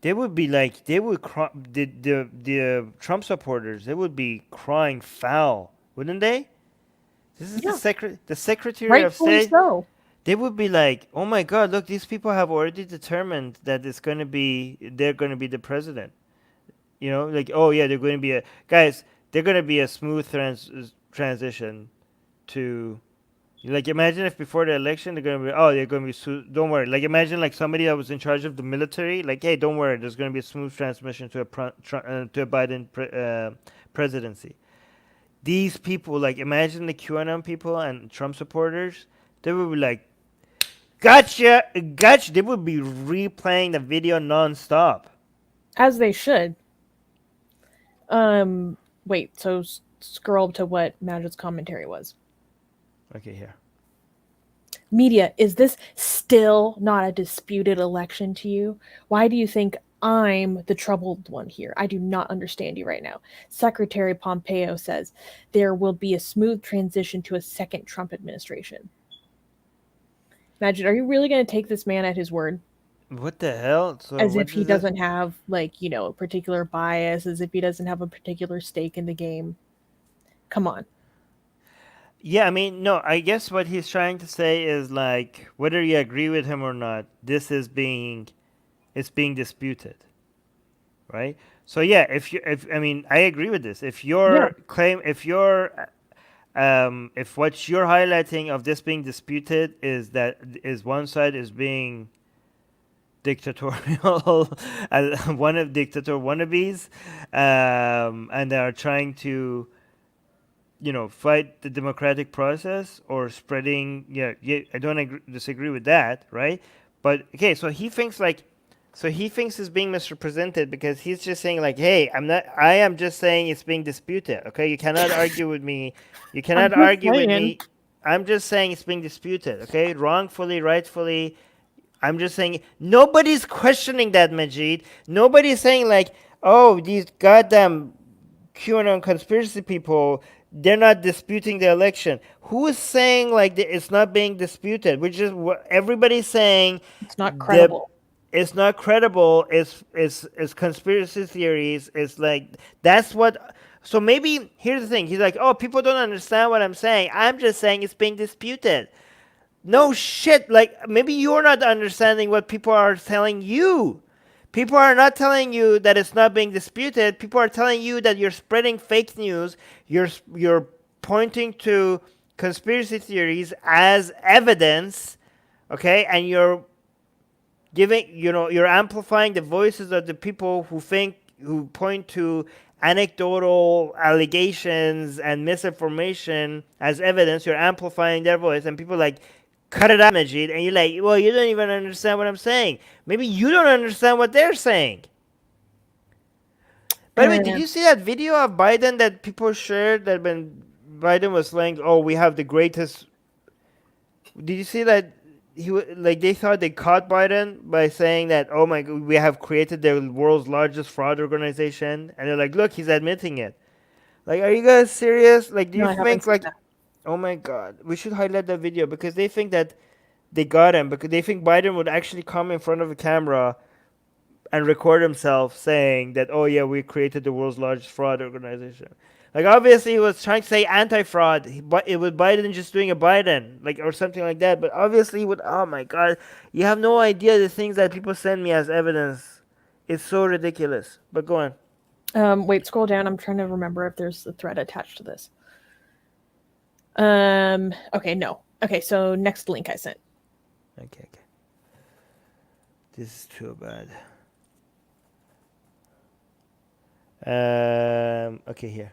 They would be like, the Trump supporters, they would be crying foul, wouldn't they? This is the Secretary of State. So. They would be like, oh my God, look, these people have already determined that they're going to be the president. You know, like, oh yeah, they're going to be they're going to be a smooth transition to, like, imagine if before the election they're going to be, don't worry. Like, imagine like somebody that was in charge of the military, like, hey, don't worry, there's going to be a smooth transmission to a Biden presidency. These people, like, imagine the QAnon people and Trump supporters, they would be like, gotcha. They would be replaying the video nonstop. As they should. Wait, so scroll to what Maajid's commentary was. Okay, here. Media, is this still not a disputed election to you? Why do you think I'm the troubled one here? I do not understand you right now. Secretary Pompeo says there will be a smooth transition to a second Trump administration. Maajid, are you really going to take this man at his word? What the hell? So as if he doesn't have, like, you know, a particular bias, as if he doesn't have a particular stake in the game. Come on. Yeah, I mean, no, I guess what he's trying to say is, like, whether you agree with him or not, it's being disputed, right? So yeah, if I agree with this. If your claim, if what you're highlighting of this being disputed is that one side is being dictatorial, one of dictator wannabes, and they are trying to, you know, fight the democratic process or spreading. Yeah, I don't disagree with that, right? But okay, so he thinks he's being misrepresented because he's just saying like, hey, I am just saying it's being disputed. Okay, you cannot argue with me. You cannot argue with me. I'm just saying it's being disputed. Okay, wrongfully, rightfully. I'm just saying nobody's questioning that, Maajid. Nobody's saying like, oh, these goddamn QAnon conspiracy people, they're not disputing the election. Who is saying like it's not being disputed? Which is what everybody's saying. It's not credible. It's not credible. It's conspiracy theories. It's like that's what. So maybe here's the thing. He's like, oh, people don't understand what I'm saying. I'm just saying it's being disputed. No shit, like maybe you're not understanding what people are telling you. People are not telling you that it's not being disputed. People are telling you that you're spreading fake news. You're pointing to conspiracy theories as evidence, okay? And you're amplifying the voices of the people who point to anecdotal allegations and misinformation as evidence. You're amplifying their voice, and people like, cut it out, Maajid, and you're like, well, you don't even understand what I'm saying. Maybe you don't understand what they're saying. By the way, did you see that video of Biden that people shared that when Biden was saying, oh, we have the greatest... Did you see that? They thought they caught Biden by saying that, oh my God, we have created the world's largest fraud organization. And they're like, look, he's admitting it. Like, are you guys serious? Like, do you think, like... Oh my God, we should highlight that video because they think that they got him because they think Biden would actually come in front of a camera and record himself saying that, oh yeah, we created the world's largest fraud organization. Like, obviously, he was trying to say anti-fraud, but it was Biden just doing a Biden, like, or something like that. But obviously, oh my God, you have no idea the things that people send me as evidence. It's so ridiculous. But go on. Wait, scroll down. I'm trying to remember if there's a thread attached to this. Okay, no. Okay, so next link I sent. Okay. This is too bad. Okay, here.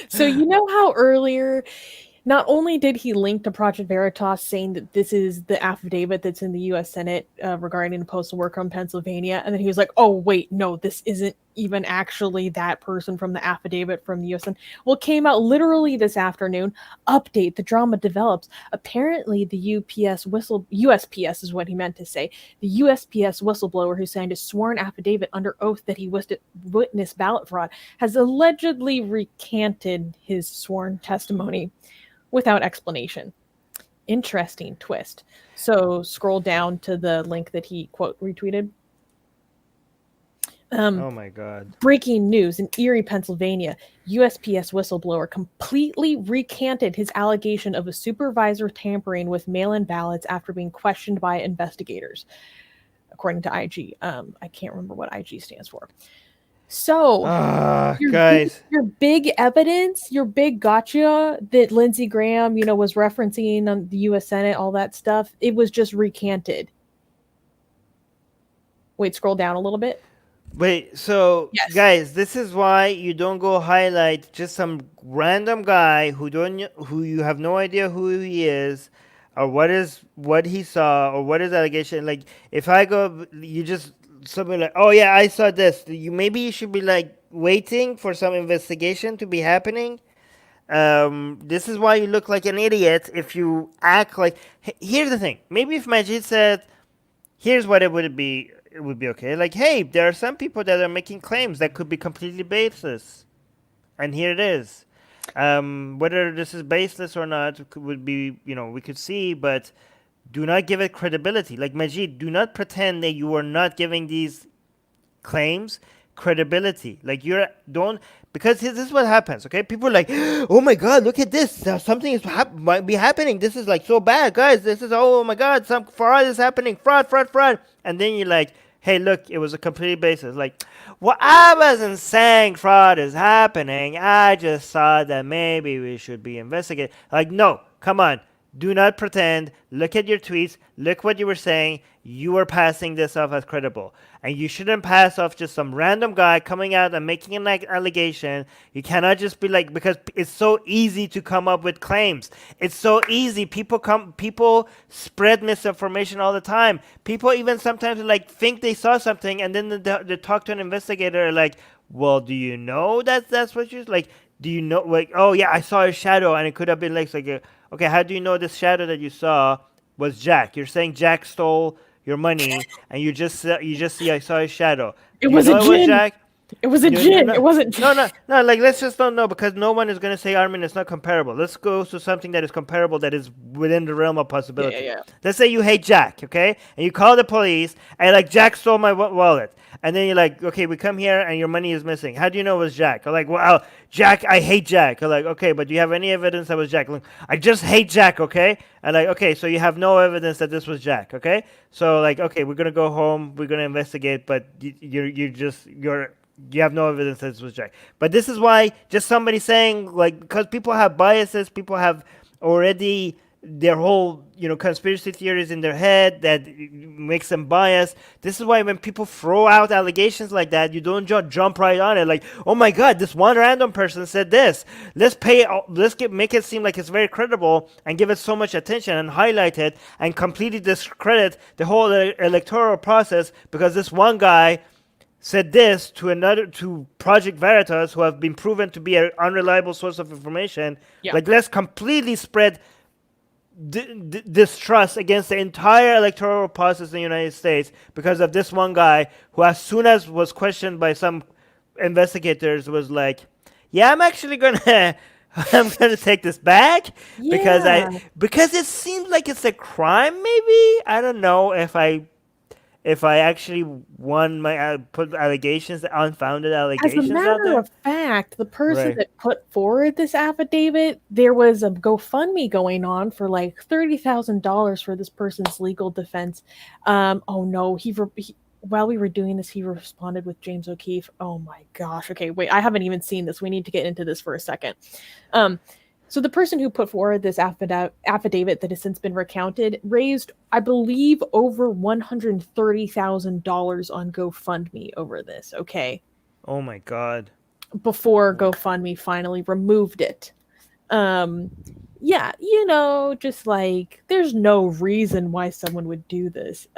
So you know how earlier, not only did he link to Project Veritas saying that this is the affidavit that's in the U.S. Senate regarding the postal worker in Pennsylvania, and then he was like, oh, wait, no, this isn't even actually that person from the affidavit from the U.S. Senate. Well, it came out literally this afternoon. Update, the drama develops. Apparently, the USPS is what he meant to say. The USPS whistleblower who signed a sworn affidavit under oath that he witnessed ballot fraud has allegedly recanted his sworn testimony without explanation. Interesting twist. So scroll down to the link that he, quote, retweeted. Oh my God. Breaking news in Erie, Pennsylvania. USPS whistleblower completely recanted his allegation of a supervisor tampering with mail-in ballots after being questioned by investigators, according to IG. I can't remember what IG stands for. So, guys, your big evidence, your big gotcha that Lindsey Graham, was referencing on the U.S. Senate, all that stuff, it was just recanted. Wait, scroll down a little bit. Wait, so Yes. Guys, this is why you don't go highlight just some random guy who you have no idea who he is, or what he saw, or what his allegation. Like, if I go, you just something like, oh yeah, I saw this. Maybe you should be like waiting for some investigation to be happening. This is why you look like an idiot if you act like. Here's the thing. Maybe if Maajid said, here's what it would be okay. Like, hey, there are some people that are making claims that could be completely baseless, and here it is. Whether this is baseless or not would be, we could see, but do not give it credibility. Like, Maajid, do not pretend that you are not giving these claims credibility. Like, because this is what happens, okay? People are like, oh my God, look at this. Something might be happening. This is like so bad, guys. This is, oh my God, some fraud is happening. Fraud. And then you're like, hey, look, it was a complete basis. Like, well, I wasn't saying fraud is happening. I just thought that maybe we should be investigating. Like, no, come on. Do not pretend. Look at your tweets. Look what you were saying. You are passing this off as credible. And you shouldn't pass off just some random guy coming out and making an allegation. You cannot just be like, because it's so easy to come up with claims. It's so easy. People spread misinformation all the time. People even sometimes like think they saw something, and then they talk to an investigator like, well, do you know that's what you're like? Do you know, like, oh yeah, I saw a shadow, and it could have been like okay, how do you know this shadow that you saw was Jack? You're saying Jack stole your money, and you just see I saw a shadow. It was a jinn. Jack? It was a jinn. It wasn't. No. Like, let's just don't know, because no one is going to say, Armin, it's not comparable. Let's go to something that is comparable, that is within the realm of possibility. Yeah. Let's say you hate Jack, okay? And you call the police, and like, Jack stole my wallet. And then you're like, okay, we come here, and your money is missing. How do you know it was Jack? Or like, well, Jack, I hate Jack. Or like, okay, but do you have any evidence that was Jack? Like, I just hate Jack, okay? And like, okay, so you have no evidence that this was Jack, okay? So like, okay, we're going to go home, we're going to investigate, but you have no evidence that this was Jack. But this is why just somebody saying, like, because people have biases, people have already their whole, conspiracy theories in their head that makes them biased. This is why when people throw out allegations like that, you don't jump right on it. Like, oh my God, this one random person said this. Let's make it seem like it's very credible and give it so much attention and highlight it and completely discredit the whole electoral process because this one guy said this to Project Veritas, who have been proven to be an unreliable source of information. Yeah. Like, let's completely spread distrust against the entire electoral process in the United States because of this one guy who, as soon as was questioned by some investigators, was like, yeah, I'm actually gonna I'm gonna take this back Yeah. because it seems like it's a crime. Maybe I don't know if I actually won my put allegations, unfounded As a allegations out matter there. of fact, the person Right. that put forward this affidavit, there was a GoFundMe going on for like $30,000 for this person's legal defense. Oh no, while we were doing this, he responded with James O'Keefe. Oh my gosh. Okay, wait, I haven't even seen this. We need to get into this for a second. So the person who put forward this affidavit that has since been recounted raised, I believe, over $130,000 on GoFundMe over this. Okay. Oh my God. Before GoFundMe finally removed it. Yeah, just like there's no reason why someone would do this.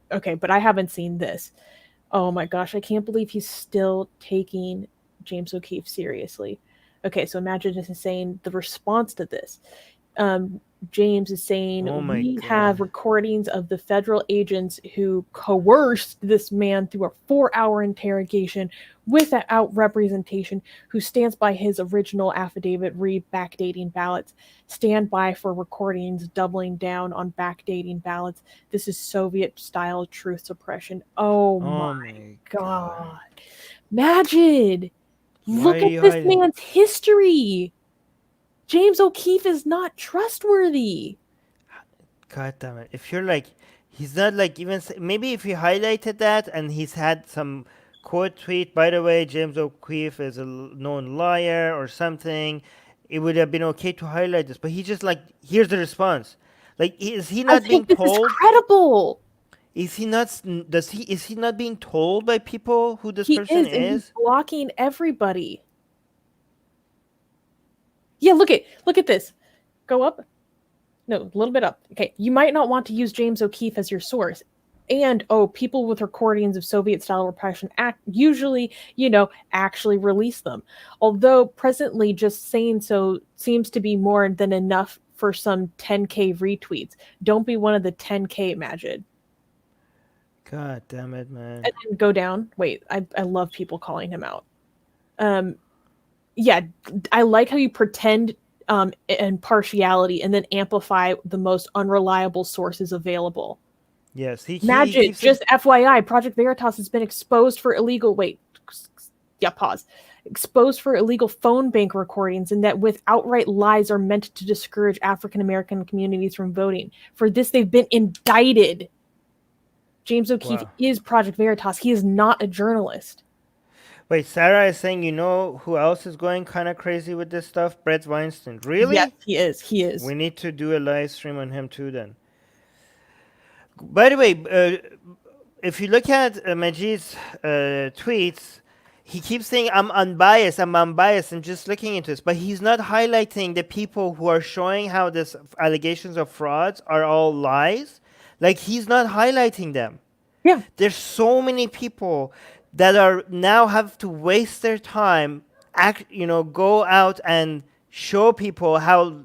Okay, but I haven't seen this. Oh my gosh, I can't believe he's still taking James O'Keefe seriously. Okay, so imagine this is saying the response to this. James is saying, we have recordings of the federal agents who coerced this man through a 4-hour interrogation without representation, who stands by his original affidavit, backdating ballots, stand by for recordings, doubling down on backdating ballots. This is Soviet-style truth suppression. Oh my God. Maajid, look at this man's history. James O'Keefe is not trustworthy. God damn it. If you're like, he's not like even, maybe if he highlighted that and he's had some quote tweet, by the way, James O'Keefe is a known liar or something, it would have been okay to highlight this. But he just like, here's the response. Like, is he not being told? This is credible. Is he not, is he not being told by people who this person is? And he's blocking everybody. Yeah, look at this. Go up. No, a little bit up. Okay, you might not want to use James O'Keefe as your source. And, people with recordings of Soviet-style repression usually, actually release them. Although presently just saying so seems to be more than enough for some 10K retweets. Don't be one of the 10K, Maajid. God damn it, man. And then go down. Wait, I love people calling him out. Yeah, I like how you pretend impartiality and then amplify the most unreliable sources available. Yes, Maajid, just FYI, Project Veritas has been exposed for illegal. Exposed for illegal phone bank recordings, and that with outright lies are meant to discourage African American communities from voting. For this, they've been indicted. James O'Keefe is Project Veritas. He is not a journalist. Wait, Sarah is saying, who else is going kind of crazy with this stuff? Brett Weinstein. Really? Yes, he is. He is. We need to do a live stream on him too then. By the way, if you look at Maajid's tweets, he keeps saying, I'm unbiased, and just looking into this. But he's not highlighting the people who are showing how this allegations of frauds are all lies. Like, he's not highlighting them. Yeah. There's so many people that are now have to waste their time, go out and show people how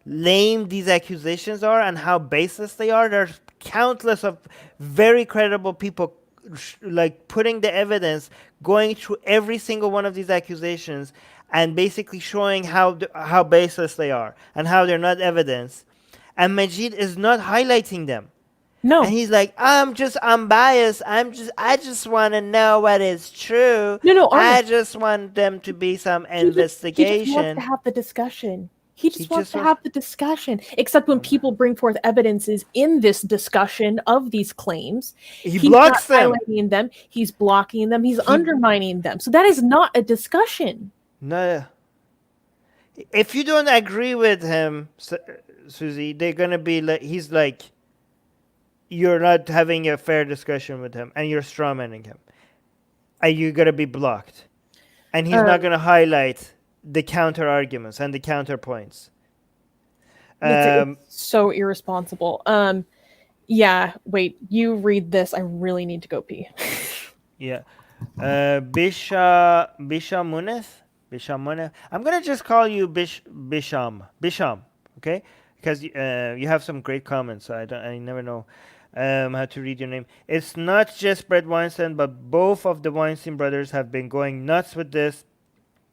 lame these accusations are and how baseless they are. There's countless of very credible people putting the evidence, going through every single one of these accusations and basically showing how baseless they are and how they're not evidence. And Maajid is not highlighting them. No. And he's like, I'm just unbiased. I just want to know what is true. No, I just want them to be some investigation. He just wants to have the discussion. He just wants to have the discussion. Except when people bring forth evidences in this discussion of these claims, he's blocks them. Highlighting them. He's blocking them. He's undermining them. So that is not a discussion. No. If you don't agree with him, Susie, they're gonna be like, he's like, you're not having a fair discussion with him, and you're strawmanning him, and you're gonna be blocked, and he's not gonna highlight the counter arguments and the counterpoints. It's so irresponsible. Yeah. Wait. You read this. I really need to go pee. Yeah. Bisha Muneth. I'm gonna just call you Bisham. Okay, because you have some great comments. So I never know how to read your name. It's not just Brett Weinstein, but both of the Weinstein brothers have been going nuts with this.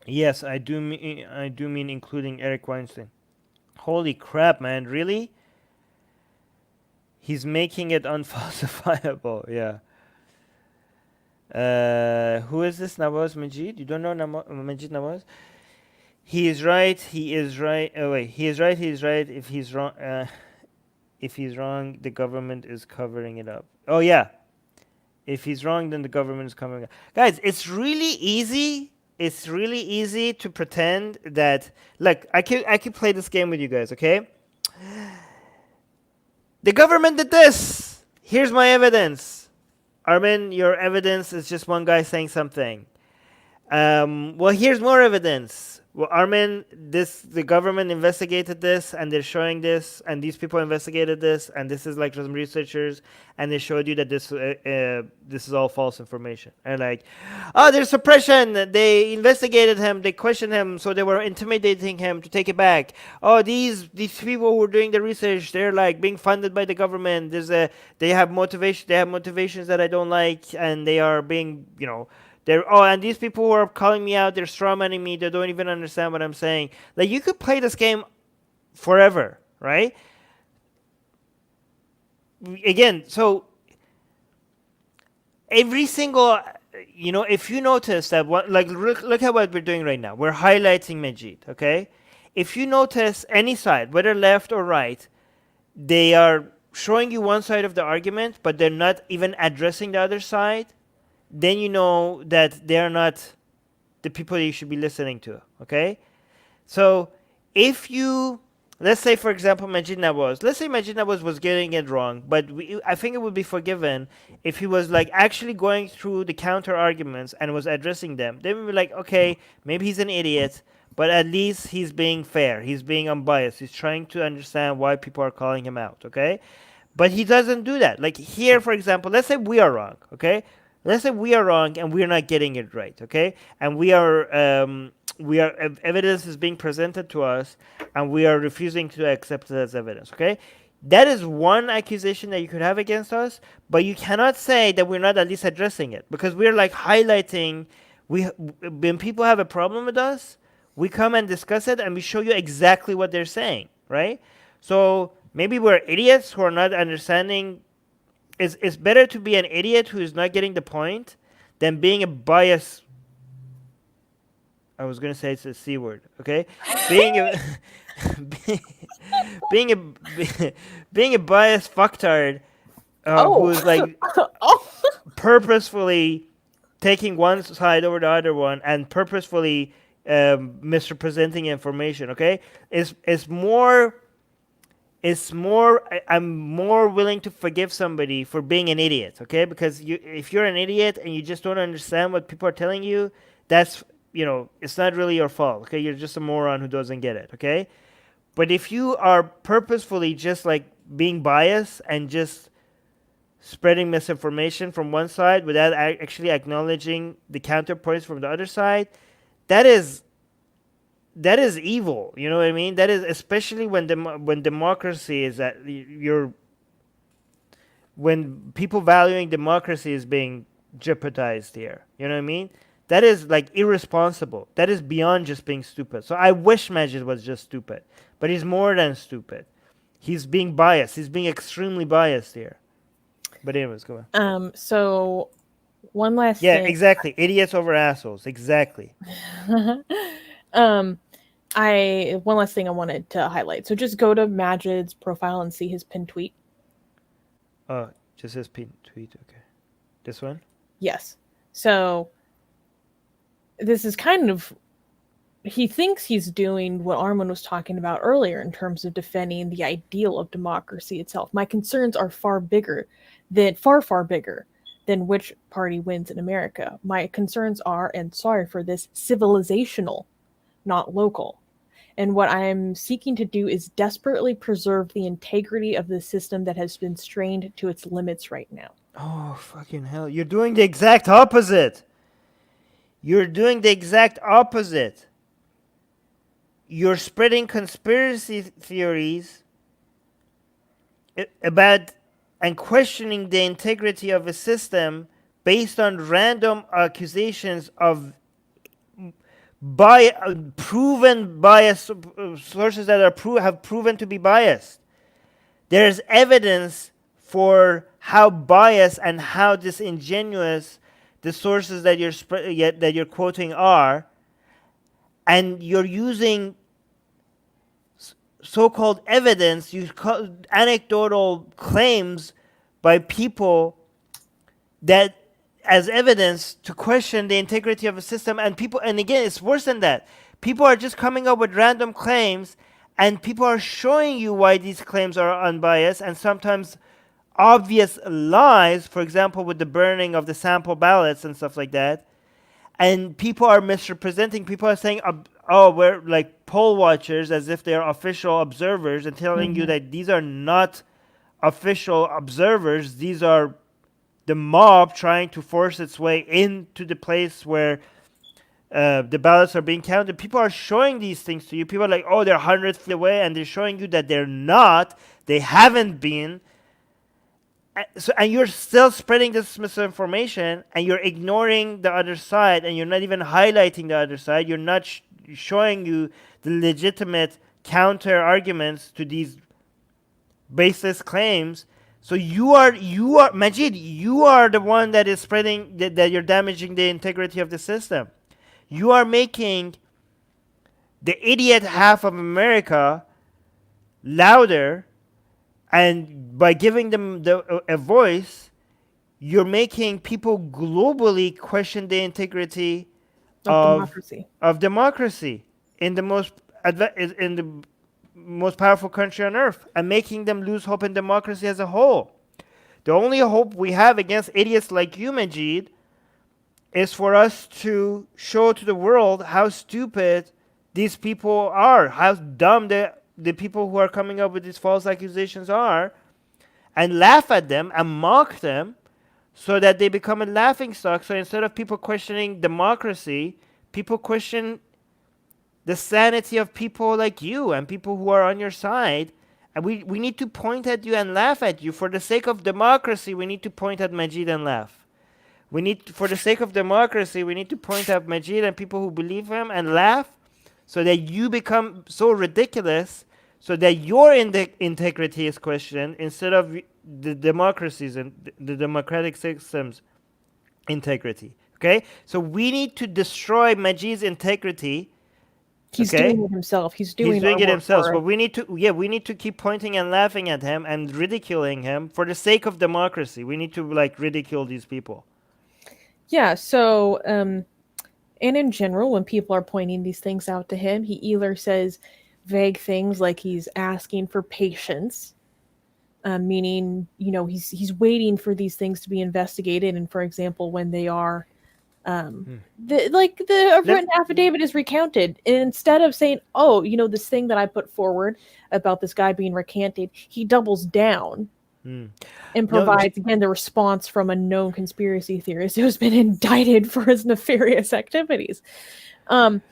Yes, I do mean including Eric Weinstein. Holy crap, man! Really? He's making it unfalsifiable. Yeah. Who is this Nawaz Maajid? You don't know Maajid Nawaz? He is right. He is right. Oh wait, he is right. He is right. If he's wrong, the government is covering it up. Oh yeah. If he's wrong, then the government is covering it up. Guys, it's really easy. It's really easy to pretend that. Look, I could play this game with you guys. Okay. The government did this. Here's my evidence. Armin, your evidence is just one guy saying something. Well, here's more evidence. Well, Armin, the government investigated this, and they're showing this, and these people investigated this, and this is like some researchers, and they showed you that this is all false information. And like, oh, there's suppression. They investigated him, they questioned him, so they were intimidating him to take it back. Oh, these people who are doing the research, they're like being funded by the government. They have motivation. They have motivations that I don't like, and they are being, and these people who are calling me out, they're strawmanning me. They don't even understand what I'm saying. Like, you could play this game forever, right? Again, so every single, if you notice that, look at what we're doing right now. We're highlighting Maajid, okay? If you notice any side, whether left or right, they are showing you one side of the argument, but they're not even addressing the other side. Then you know that they're not the people you should be listening to, okay? So if you, let's say, for example, Maajid Nawaz was getting it wrong, but I think it would be forgiven if he was like actually going through the counter arguments and was addressing them. Then we'd be like, okay, maybe he's an idiot, but at least he's being fair. He's being unbiased. He's trying to understand why people are calling him out, okay? But he doesn't do that. Like here, for example, let's say we are wrong, okay? Let's say we are wrong and we're not getting it right, okay? And evidence is being presented to us, and we are refusing to accept it as evidence, okay? That is one accusation that you could have against us, but you cannot say that we're not at least addressing it, because we're like highlighting. When people have a problem with us, we come and discuss it, and we show you exactly what they're saying, right? So maybe we're idiots who are not understanding. It's better to be an idiot who is not getting the point than being a bias. I was gonna say it's a C word, okay? Being a being a biased fucktard who's like purposefully taking one side over the other one and purposefully misrepresenting information, okay? I'm more willing to forgive somebody for being an idiot, okay? Because if you're an idiot and you just don't understand what people are telling you, that's, it's not really your fault, okay? You're just a moron who doesn't get it, okay? But if you are purposefully just like being biased and just spreading misinformation from one side without actually acknowledging the counterpoints from the other side, that is evil. You know what I mean? That is, especially when democracy is when people valuing democracy is being jeopardized here. You know what I mean? That is like irresponsible. That is beyond just being stupid. So I wish Maajid was just stupid, but he's more than stupid. He's being biased. He's being extremely biased here. But anyways, go on. So one last thing. Yeah, exactly. Idiots over assholes. Exactly. One last thing I wanted to highlight. So just go to Maajid's profile and see his pinned tweet. Oh, just his pinned tweet. Okay. This one? Yes. So this is kind of, he thinks he's doing what Armin was talking about earlier in terms of defending the ideal of democracy itself. My concerns are far bigger than which party wins in America. My concerns are, and sorry for this, civilizational, not local. And what I'm seeking to do is desperately preserve the integrity of the system that has been strained to its limits right now. Oh, fucking hell. You're doing the exact opposite. You're doing the exact opposite. You're spreading conspiracy theories about and questioning the integrity of a system based on random accusations of proven bias sources that are have proven to be biased. There's evidence for how biased and how disingenuous the sources that you're quoting are, and you're using so-called evidence, anecdotal claims by people that as evidence to question the integrity of a system. And people, and again, it's worse than that. People are just coming up with random claims, and people are showing you why these claims are unbiased, and sometimes obvious lies, for example, with the burning of the sample ballots and stuff like that. And people are misrepresenting. People are saying, oh, we're like poll watchers, as if they're official observers, and telling you that these are not official observers. These are the mob trying to force its way into the place where the ballots are being counted. People are showing these things to you. People are like, oh, they're hundreds feet away, and they're showing you that they're not. They haven't been. And you're still spreading this misinformation, and you're ignoring the other side, and you're not even highlighting the other side. You're not showing you the legitimate counter arguments to these baseless claims. So you are Maajid, you are the one that is spreading that you're damaging the integrity of the system. You are making the idiot half of America louder, and by giving them a voice, you're making people globally question the integrity of democracy in the most powerful country on earth, and making them lose hope in democracy as a whole. The only hope we have against idiots like you, Maajid, is for us to show to the world how stupid these people are, how dumb the people who are coming up with these false accusations are, and laugh at them and mock them so that they become a laughingstock. So instead of people questioning democracy, people question the sanity of people like you and people who are on your side. And we need to point at you and laugh at you. For the sake of democracy, we need to point at Maajid and laugh. For the sake of democracy, we need to point at Maajid and people who believe him and laugh, so that you become so ridiculous, so that your integrity is questioned instead of the democracy's and the democratic system's integrity. Okay? So we need to destroy Maajid's integrity. He's doing it himself. He's doing it himself. But we need to keep pointing and laughing at him and ridiculing him for the sake of democracy. We need to ridicule these people. Yeah. So, and in general, when people are pointing these things out to him, he either says vague things like he's asking for patience, meaning he's waiting for these things to be investigated. And for example, when they are the written affidavit is recounted, and instead of saying, oh, this thing that I put forward about this guy being recanted, he doubles down and provides again the response from a known conspiracy theorist who's been indicted for his nefarious activities. Do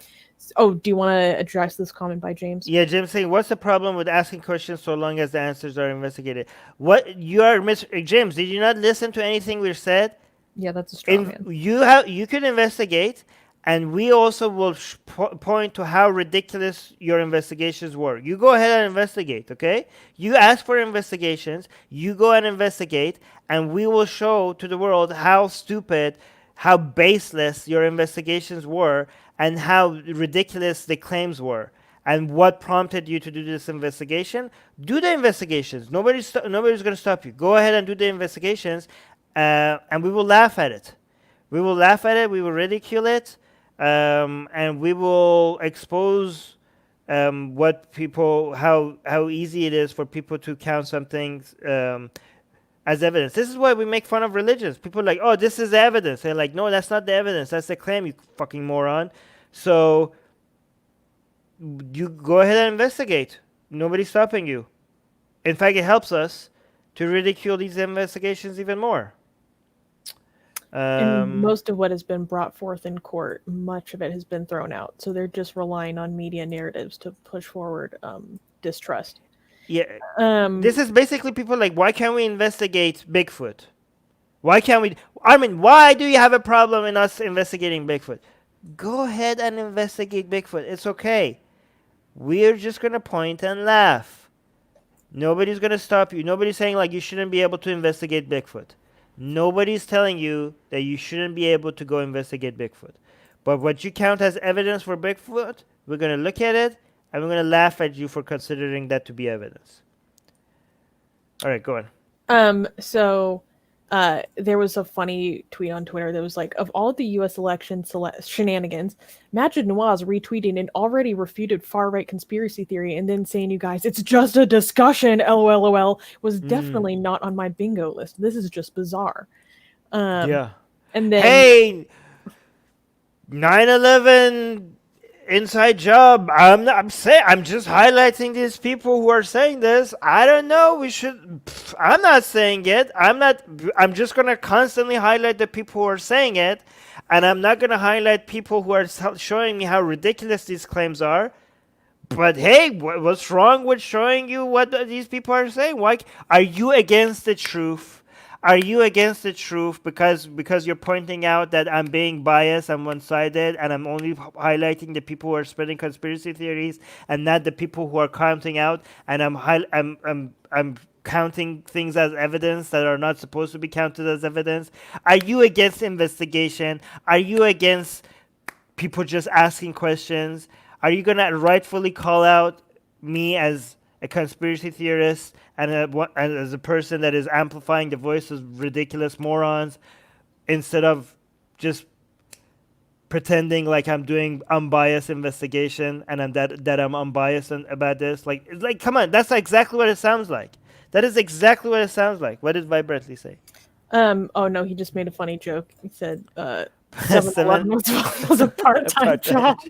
you want to address this comment by James? Yeah, James saying, what's the problem with asking questions so long as the answers are investigated? What you are James, did you not listen to anything we said? Yeah, that's a strong man. You could investigate, and we also will point to how ridiculous your investigations were. You go ahead and investigate, okay? You ask for investigations, you go and investigate, and we will show to the world how stupid, how baseless your investigations were, and how ridiculous the claims were, and what prompted you to do this investigation. Do the investigations. Nobody's going to stop you. Go ahead and do the investigations. And we will laugh at it. We will laugh at it. We will ridicule it, and we will expose how easy it is for people to count some things as evidence. This is why we make fun of religions. People are like, oh, this is evidence. They're like, no, that's not the evidence. That's the claim, you fucking moron. So you go ahead and investigate. Nobody's stopping you. In fact, it helps us to ridicule these investigations even more. And most of what has been brought forth in court, much of it has been thrown out. So they're just relying on media narratives to push forward distrust. Yeah. This is basically people like, why can't we investigate Bigfoot? Why can't we? Armin, why do you have a problem in us investigating Bigfoot? go ahead and investigate Bigfoot. It's okay. We're just going to point and laugh. Nobody's going to stop you. Nobody's saying like you shouldn't be able to investigate Bigfoot. Nobody's telling you that you shouldn't be able to go investigate Bigfoot. But what you count as evidence for Bigfoot, we're going to look at it and we're going to laugh at you for considering that to be evidence. All right, go on. So there was a funny tweet on Twitter that was like, of all the U.S. election shenanigans, Maajid Nawaz retweeting an already refuted far-right conspiracy theory and then saying, you guys, it's just a discussion, LOL, was definitely not on my bingo list. This is just bizarre. Yeah. And then... Hey, 9/11 inside job. I'm just highlighting these people who are saying this. I don't know. I'm not saying it. I'm just going to constantly highlight the people who are saying it. And I'm not going to highlight people who are showing me how ridiculous these claims are. But hey, what's wrong with showing you what these people are saying? Why are you against the truth? Are you against the truth because you're pointing out that I'm being biased and one-sided and I'm only highlighting the people who are spreading conspiracy theories and not the people who are counting out, and I'm counting things as evidence that are not supposed to be counted as evidence? Are you against investigation? Are you against people just asking questions? Are you going to rightfully call out me as a conspiracy theorist and as a person that is amplifying the voice of ridiculous morons instead of just pretending like I'm doing unbiased investigation and that I'm unbiased about this? Like come on, that's exactly what it sounds like. That is exactly what it sounds like. What did Vibratly say? Oh no, he just made a funny joke. He said 7-Eleven was a part-time job.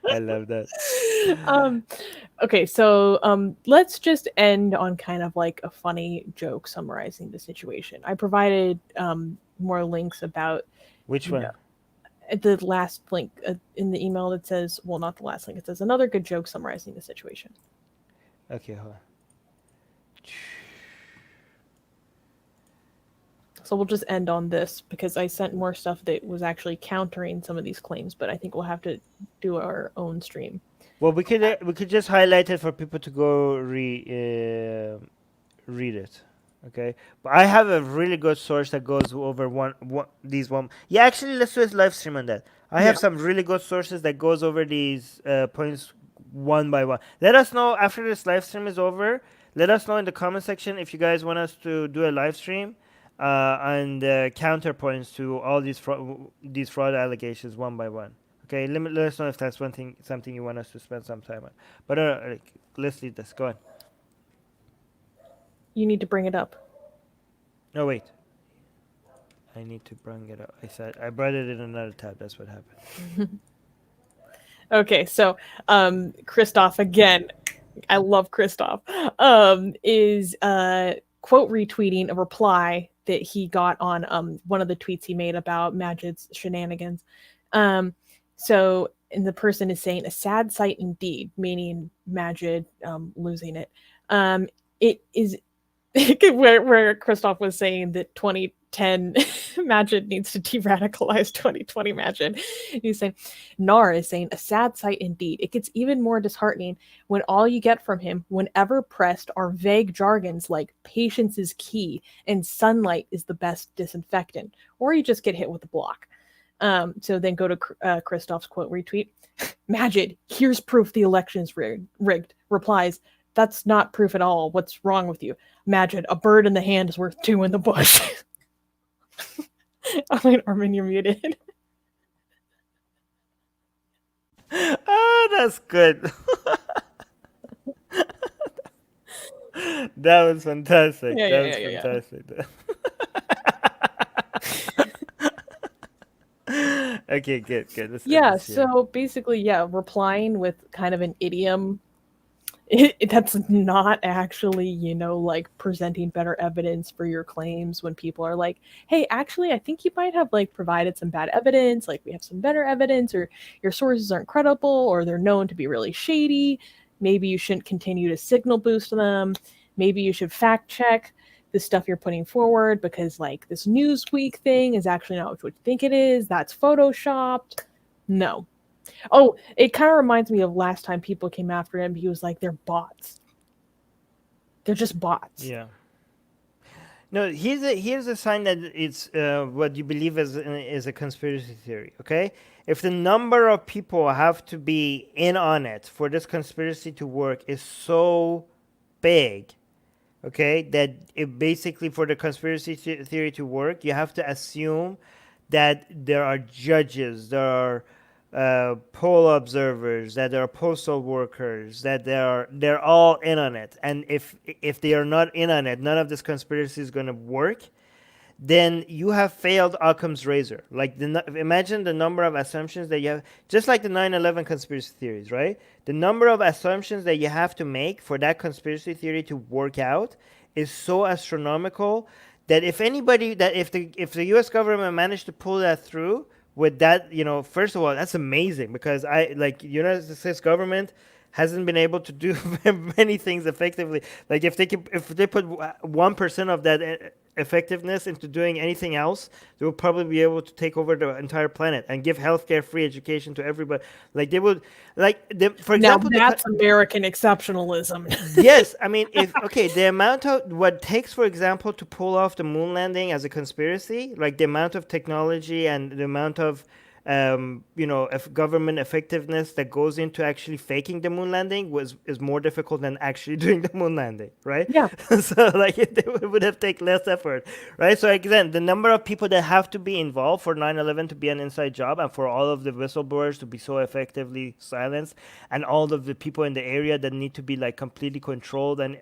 I love that. Okay, so let's just end on kind of like a funny joke summarizing the situation. I provided more links about... Which one? The last link in the email that says, well, not the last link, it says another good joke summarizing the situation. Okay, hold on. So we'll just end on this because I sent more stuff that was actually countering some of these claims, but I think we'll have to do our own stream. Well, we could just highlight it for people to go read it. Okay, but I have a really good source that goes over these. Yeah, actually, let's do a live stream on that. I have some really good sources that goes over these points one by one. Let us know after this live stream is over. Let us know in the comment section if you guys want us to do a live stream and counterpoints to all these fraud allegations one by one. Okay, let us know if that's something you want us to spend some time on. But let's leave this. Go on. You need to bring it up. Oh wait, I need to bring it up. I brought it in another tab. That's what happened. Okay, so Christoph again. I love Christoph. Is quote retweeting a reply that he got on one of the tweets he made about Maajid's shenanigans. So, and the person is saying, a sad sight indeed, meaning Maajid losing it. It is where Christoph was saying that 2010 Maajid needs to de-radicalize 2020 Maajid. He's saying, Nar is saying, a sad sight indeed. It gets even more disheartening when all you get from him, whenever pressed, are vague jargons like patience is key and sunlight is the best disinfectant, or you just get hit with a block. So then go to Christoph's quote retweet. Maajid, here's proof the election's rigged. Replies, that's not proof at all. What's wrong with you? Maajid, a bird in the hand is worth two in the bush. I mean, Armin, you're muted. Oh, that's good. That was fantastic. That was fantastic. Okay, good. So basically, replying with kind of an idiom. That's not actually, like presenting better evidence for your claims when people are like, hey, actually, I think you might have like provided some bad evidence, like we have some better evidence, or your sources aren't credible, or they're known to be really shady. Maybe you shouldn't continue to signal boost them. Maybe you should fact check the stuff you're putting forward because like this Newsweek thing is actually not what you think it is. That's photoshopped. No. Oh, it kind of reminds me of last time people came after him. He was like, they're bots. They're just bots. Yeah. No, here's a sign that it's what you believe is a conspiracy theory. Okay, if the number of people have to be in on it for this conspiracy to work is so big, okay, that it basically for the conspiracy theory to work, you have to assume that there are judges, there are poll observers, that there are postal workers, that they're all in on it. And if they are not in on it, none of this conspiracy is going to work. Then you have failed Occam's razor. Like imagine the number of assumptions that you have, just like the 9/11 conspiracy theories, right? The number of assumptions that you have to make for that conspiracy theory to work out is so astronomical that if the U.S. government managed to pull that through with that, first of all, that's amazing because United States government hasn't been able to do many things effectively. Like if they put 1% of that effectiveness into doing anything else, they will probably be able to take over the entire planet and give healthcare, free education to everybody. Like they would, for example, now that's American exceptionalism. Yes, I mean, the amount of what it takes, for example, to pull off the moon landing as a conspiracy, like the amount of technology and the amount of government effectiveness that goes into actually faking the moon landing is more difficult than actually doing the moon landing, right? Yeah. So it would have taken less effort, right? So again, the number of people that have to be involved for 9/11 to be an inside job and for all of the whistleblowers to be so effectively silenced and all of the people in the area that need to be completely controlled. And,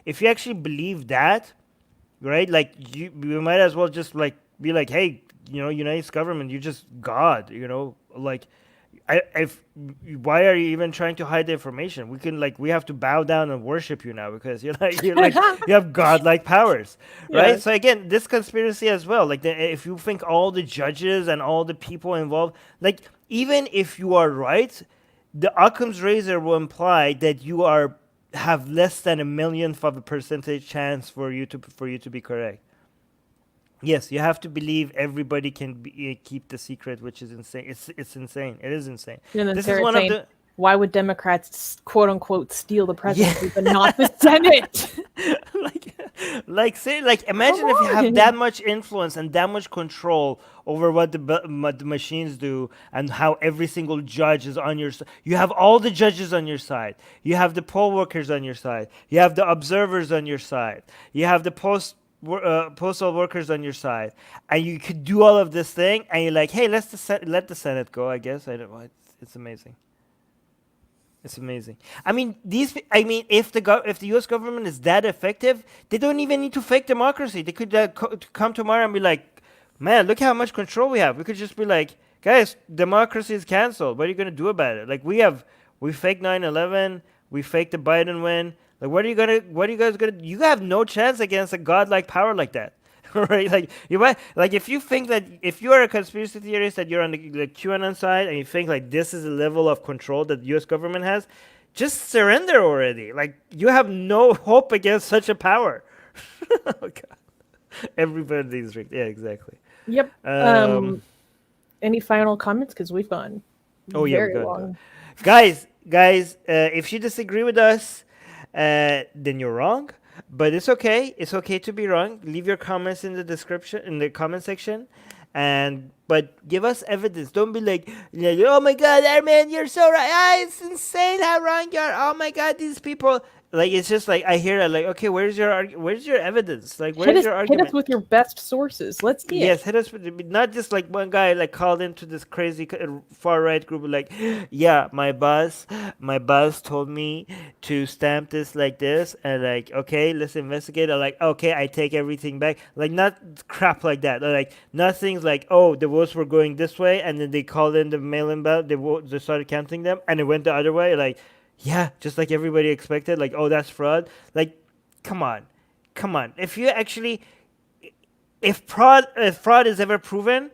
if you actually believe that, right, you might as well just be like, hey, United States government, you're just God, why are you even trying to hide the information? We have to bow down and worship you now because you have godlike powers, right? Yeah. So again, this conspiracy as well, if you think all the judges and all the people involved, even if you are right, the Occam's razor will imply that you have less than 1/1,000,000th of a percentage chance for you to be correct. Yes, you have to believe everybody can keep the secret, which is insane. It's insane. It is insane. This is one of the. Why would Democrats quote unquote steal the presidency but not the Senate? Imagine if you have that much influence and that much control over what the machines do and how every single judge is on your side. You have all the judges on your side. You have the poll workers on your side. You have the observers on your side. You have the postal workers on your side, and you could do all of this thing, and you're like, hey, let the Senate go. I guess I don't know. It's amazing. It's amazing. I mean, if the U.S. government is that effective, they don't even need to fake democracy. They could come tomorrow and be like, man, look how much control we have. We could just be like, guys, democracy is canceled. What are you gonna do about it? We faked 9/11. We faked the Biden win. What are you guys gonna? You have no chance against a godlike power like that, right? If you think that if you are a conspiracy theorist that you're on the QAnon side and you think this is the level of control that the U.S. government has, just surrender already. You have no hope against such a power. Oh God, everybody's rigged. Yeah, exactly. Yep. Any final comments? Because we've gone very long. Guys, if you disagree with us, then you're wrong, but it's okay. It's okay to be wrong. Leave your comments in the comment section, but give us evidence. Don't be like, oh my God, Armin, you're so right. It's insane how wrong you are. Oh my God, these people. It's just I hear it okay, where's your evidence? Where's your argument? Hit us with your best sources. Let's see. Yes, hit us with not just one guy called into this crazy far right group yeah, my boss told me to stamp this like this and okay, let's investigate. Okay, I take everything back. Not crap like that. Nothing's oh, the votes were going this way and then they called in the mail-in ballot. They started counting them and it went the other way. Yeah, just like everybody expected, oh, that's fraud. Come on. If fraud is ever proven,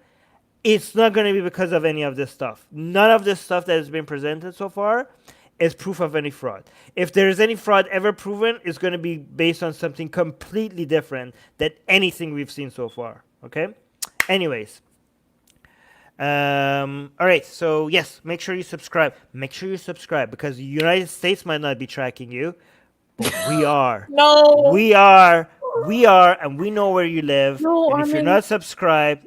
it's not going to be because of any of this stuff. None of this stuff that has been presented so far is proof of any fraud. If there is any fraud ever proven, it's going to be based on something completely different than anything we've seen so far. Okay? Anyways. All right, so yes, make sure you subscribe. Make sure you subscribe because the United States might not be tracking you, but we are. No. We are, and we know where you live. No, and if you're Armin. not subscribed,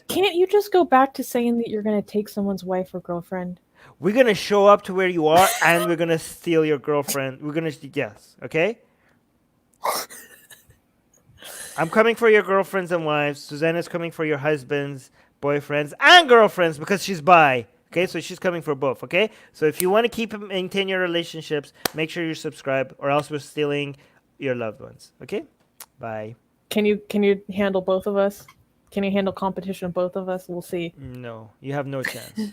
Can't you just go back to saying that you're going to take someone's wife or girlfriend? we're gonna show up to where you are, and we're gonna steal your girlfriend. Yes, okay. I'm coming for your girlfriends and wives. Susanna's coming for your husbands, boyfriends, and girlfriends because she's bi. Okay, so she's coming for both. Okay, so if you want to maintain your relationships, make sure you subscribe, or else we're stealing your loved ones. Okay, bye. Can you handle both of us? Can you handle competition of both of us? We'll see. No, you have no chance.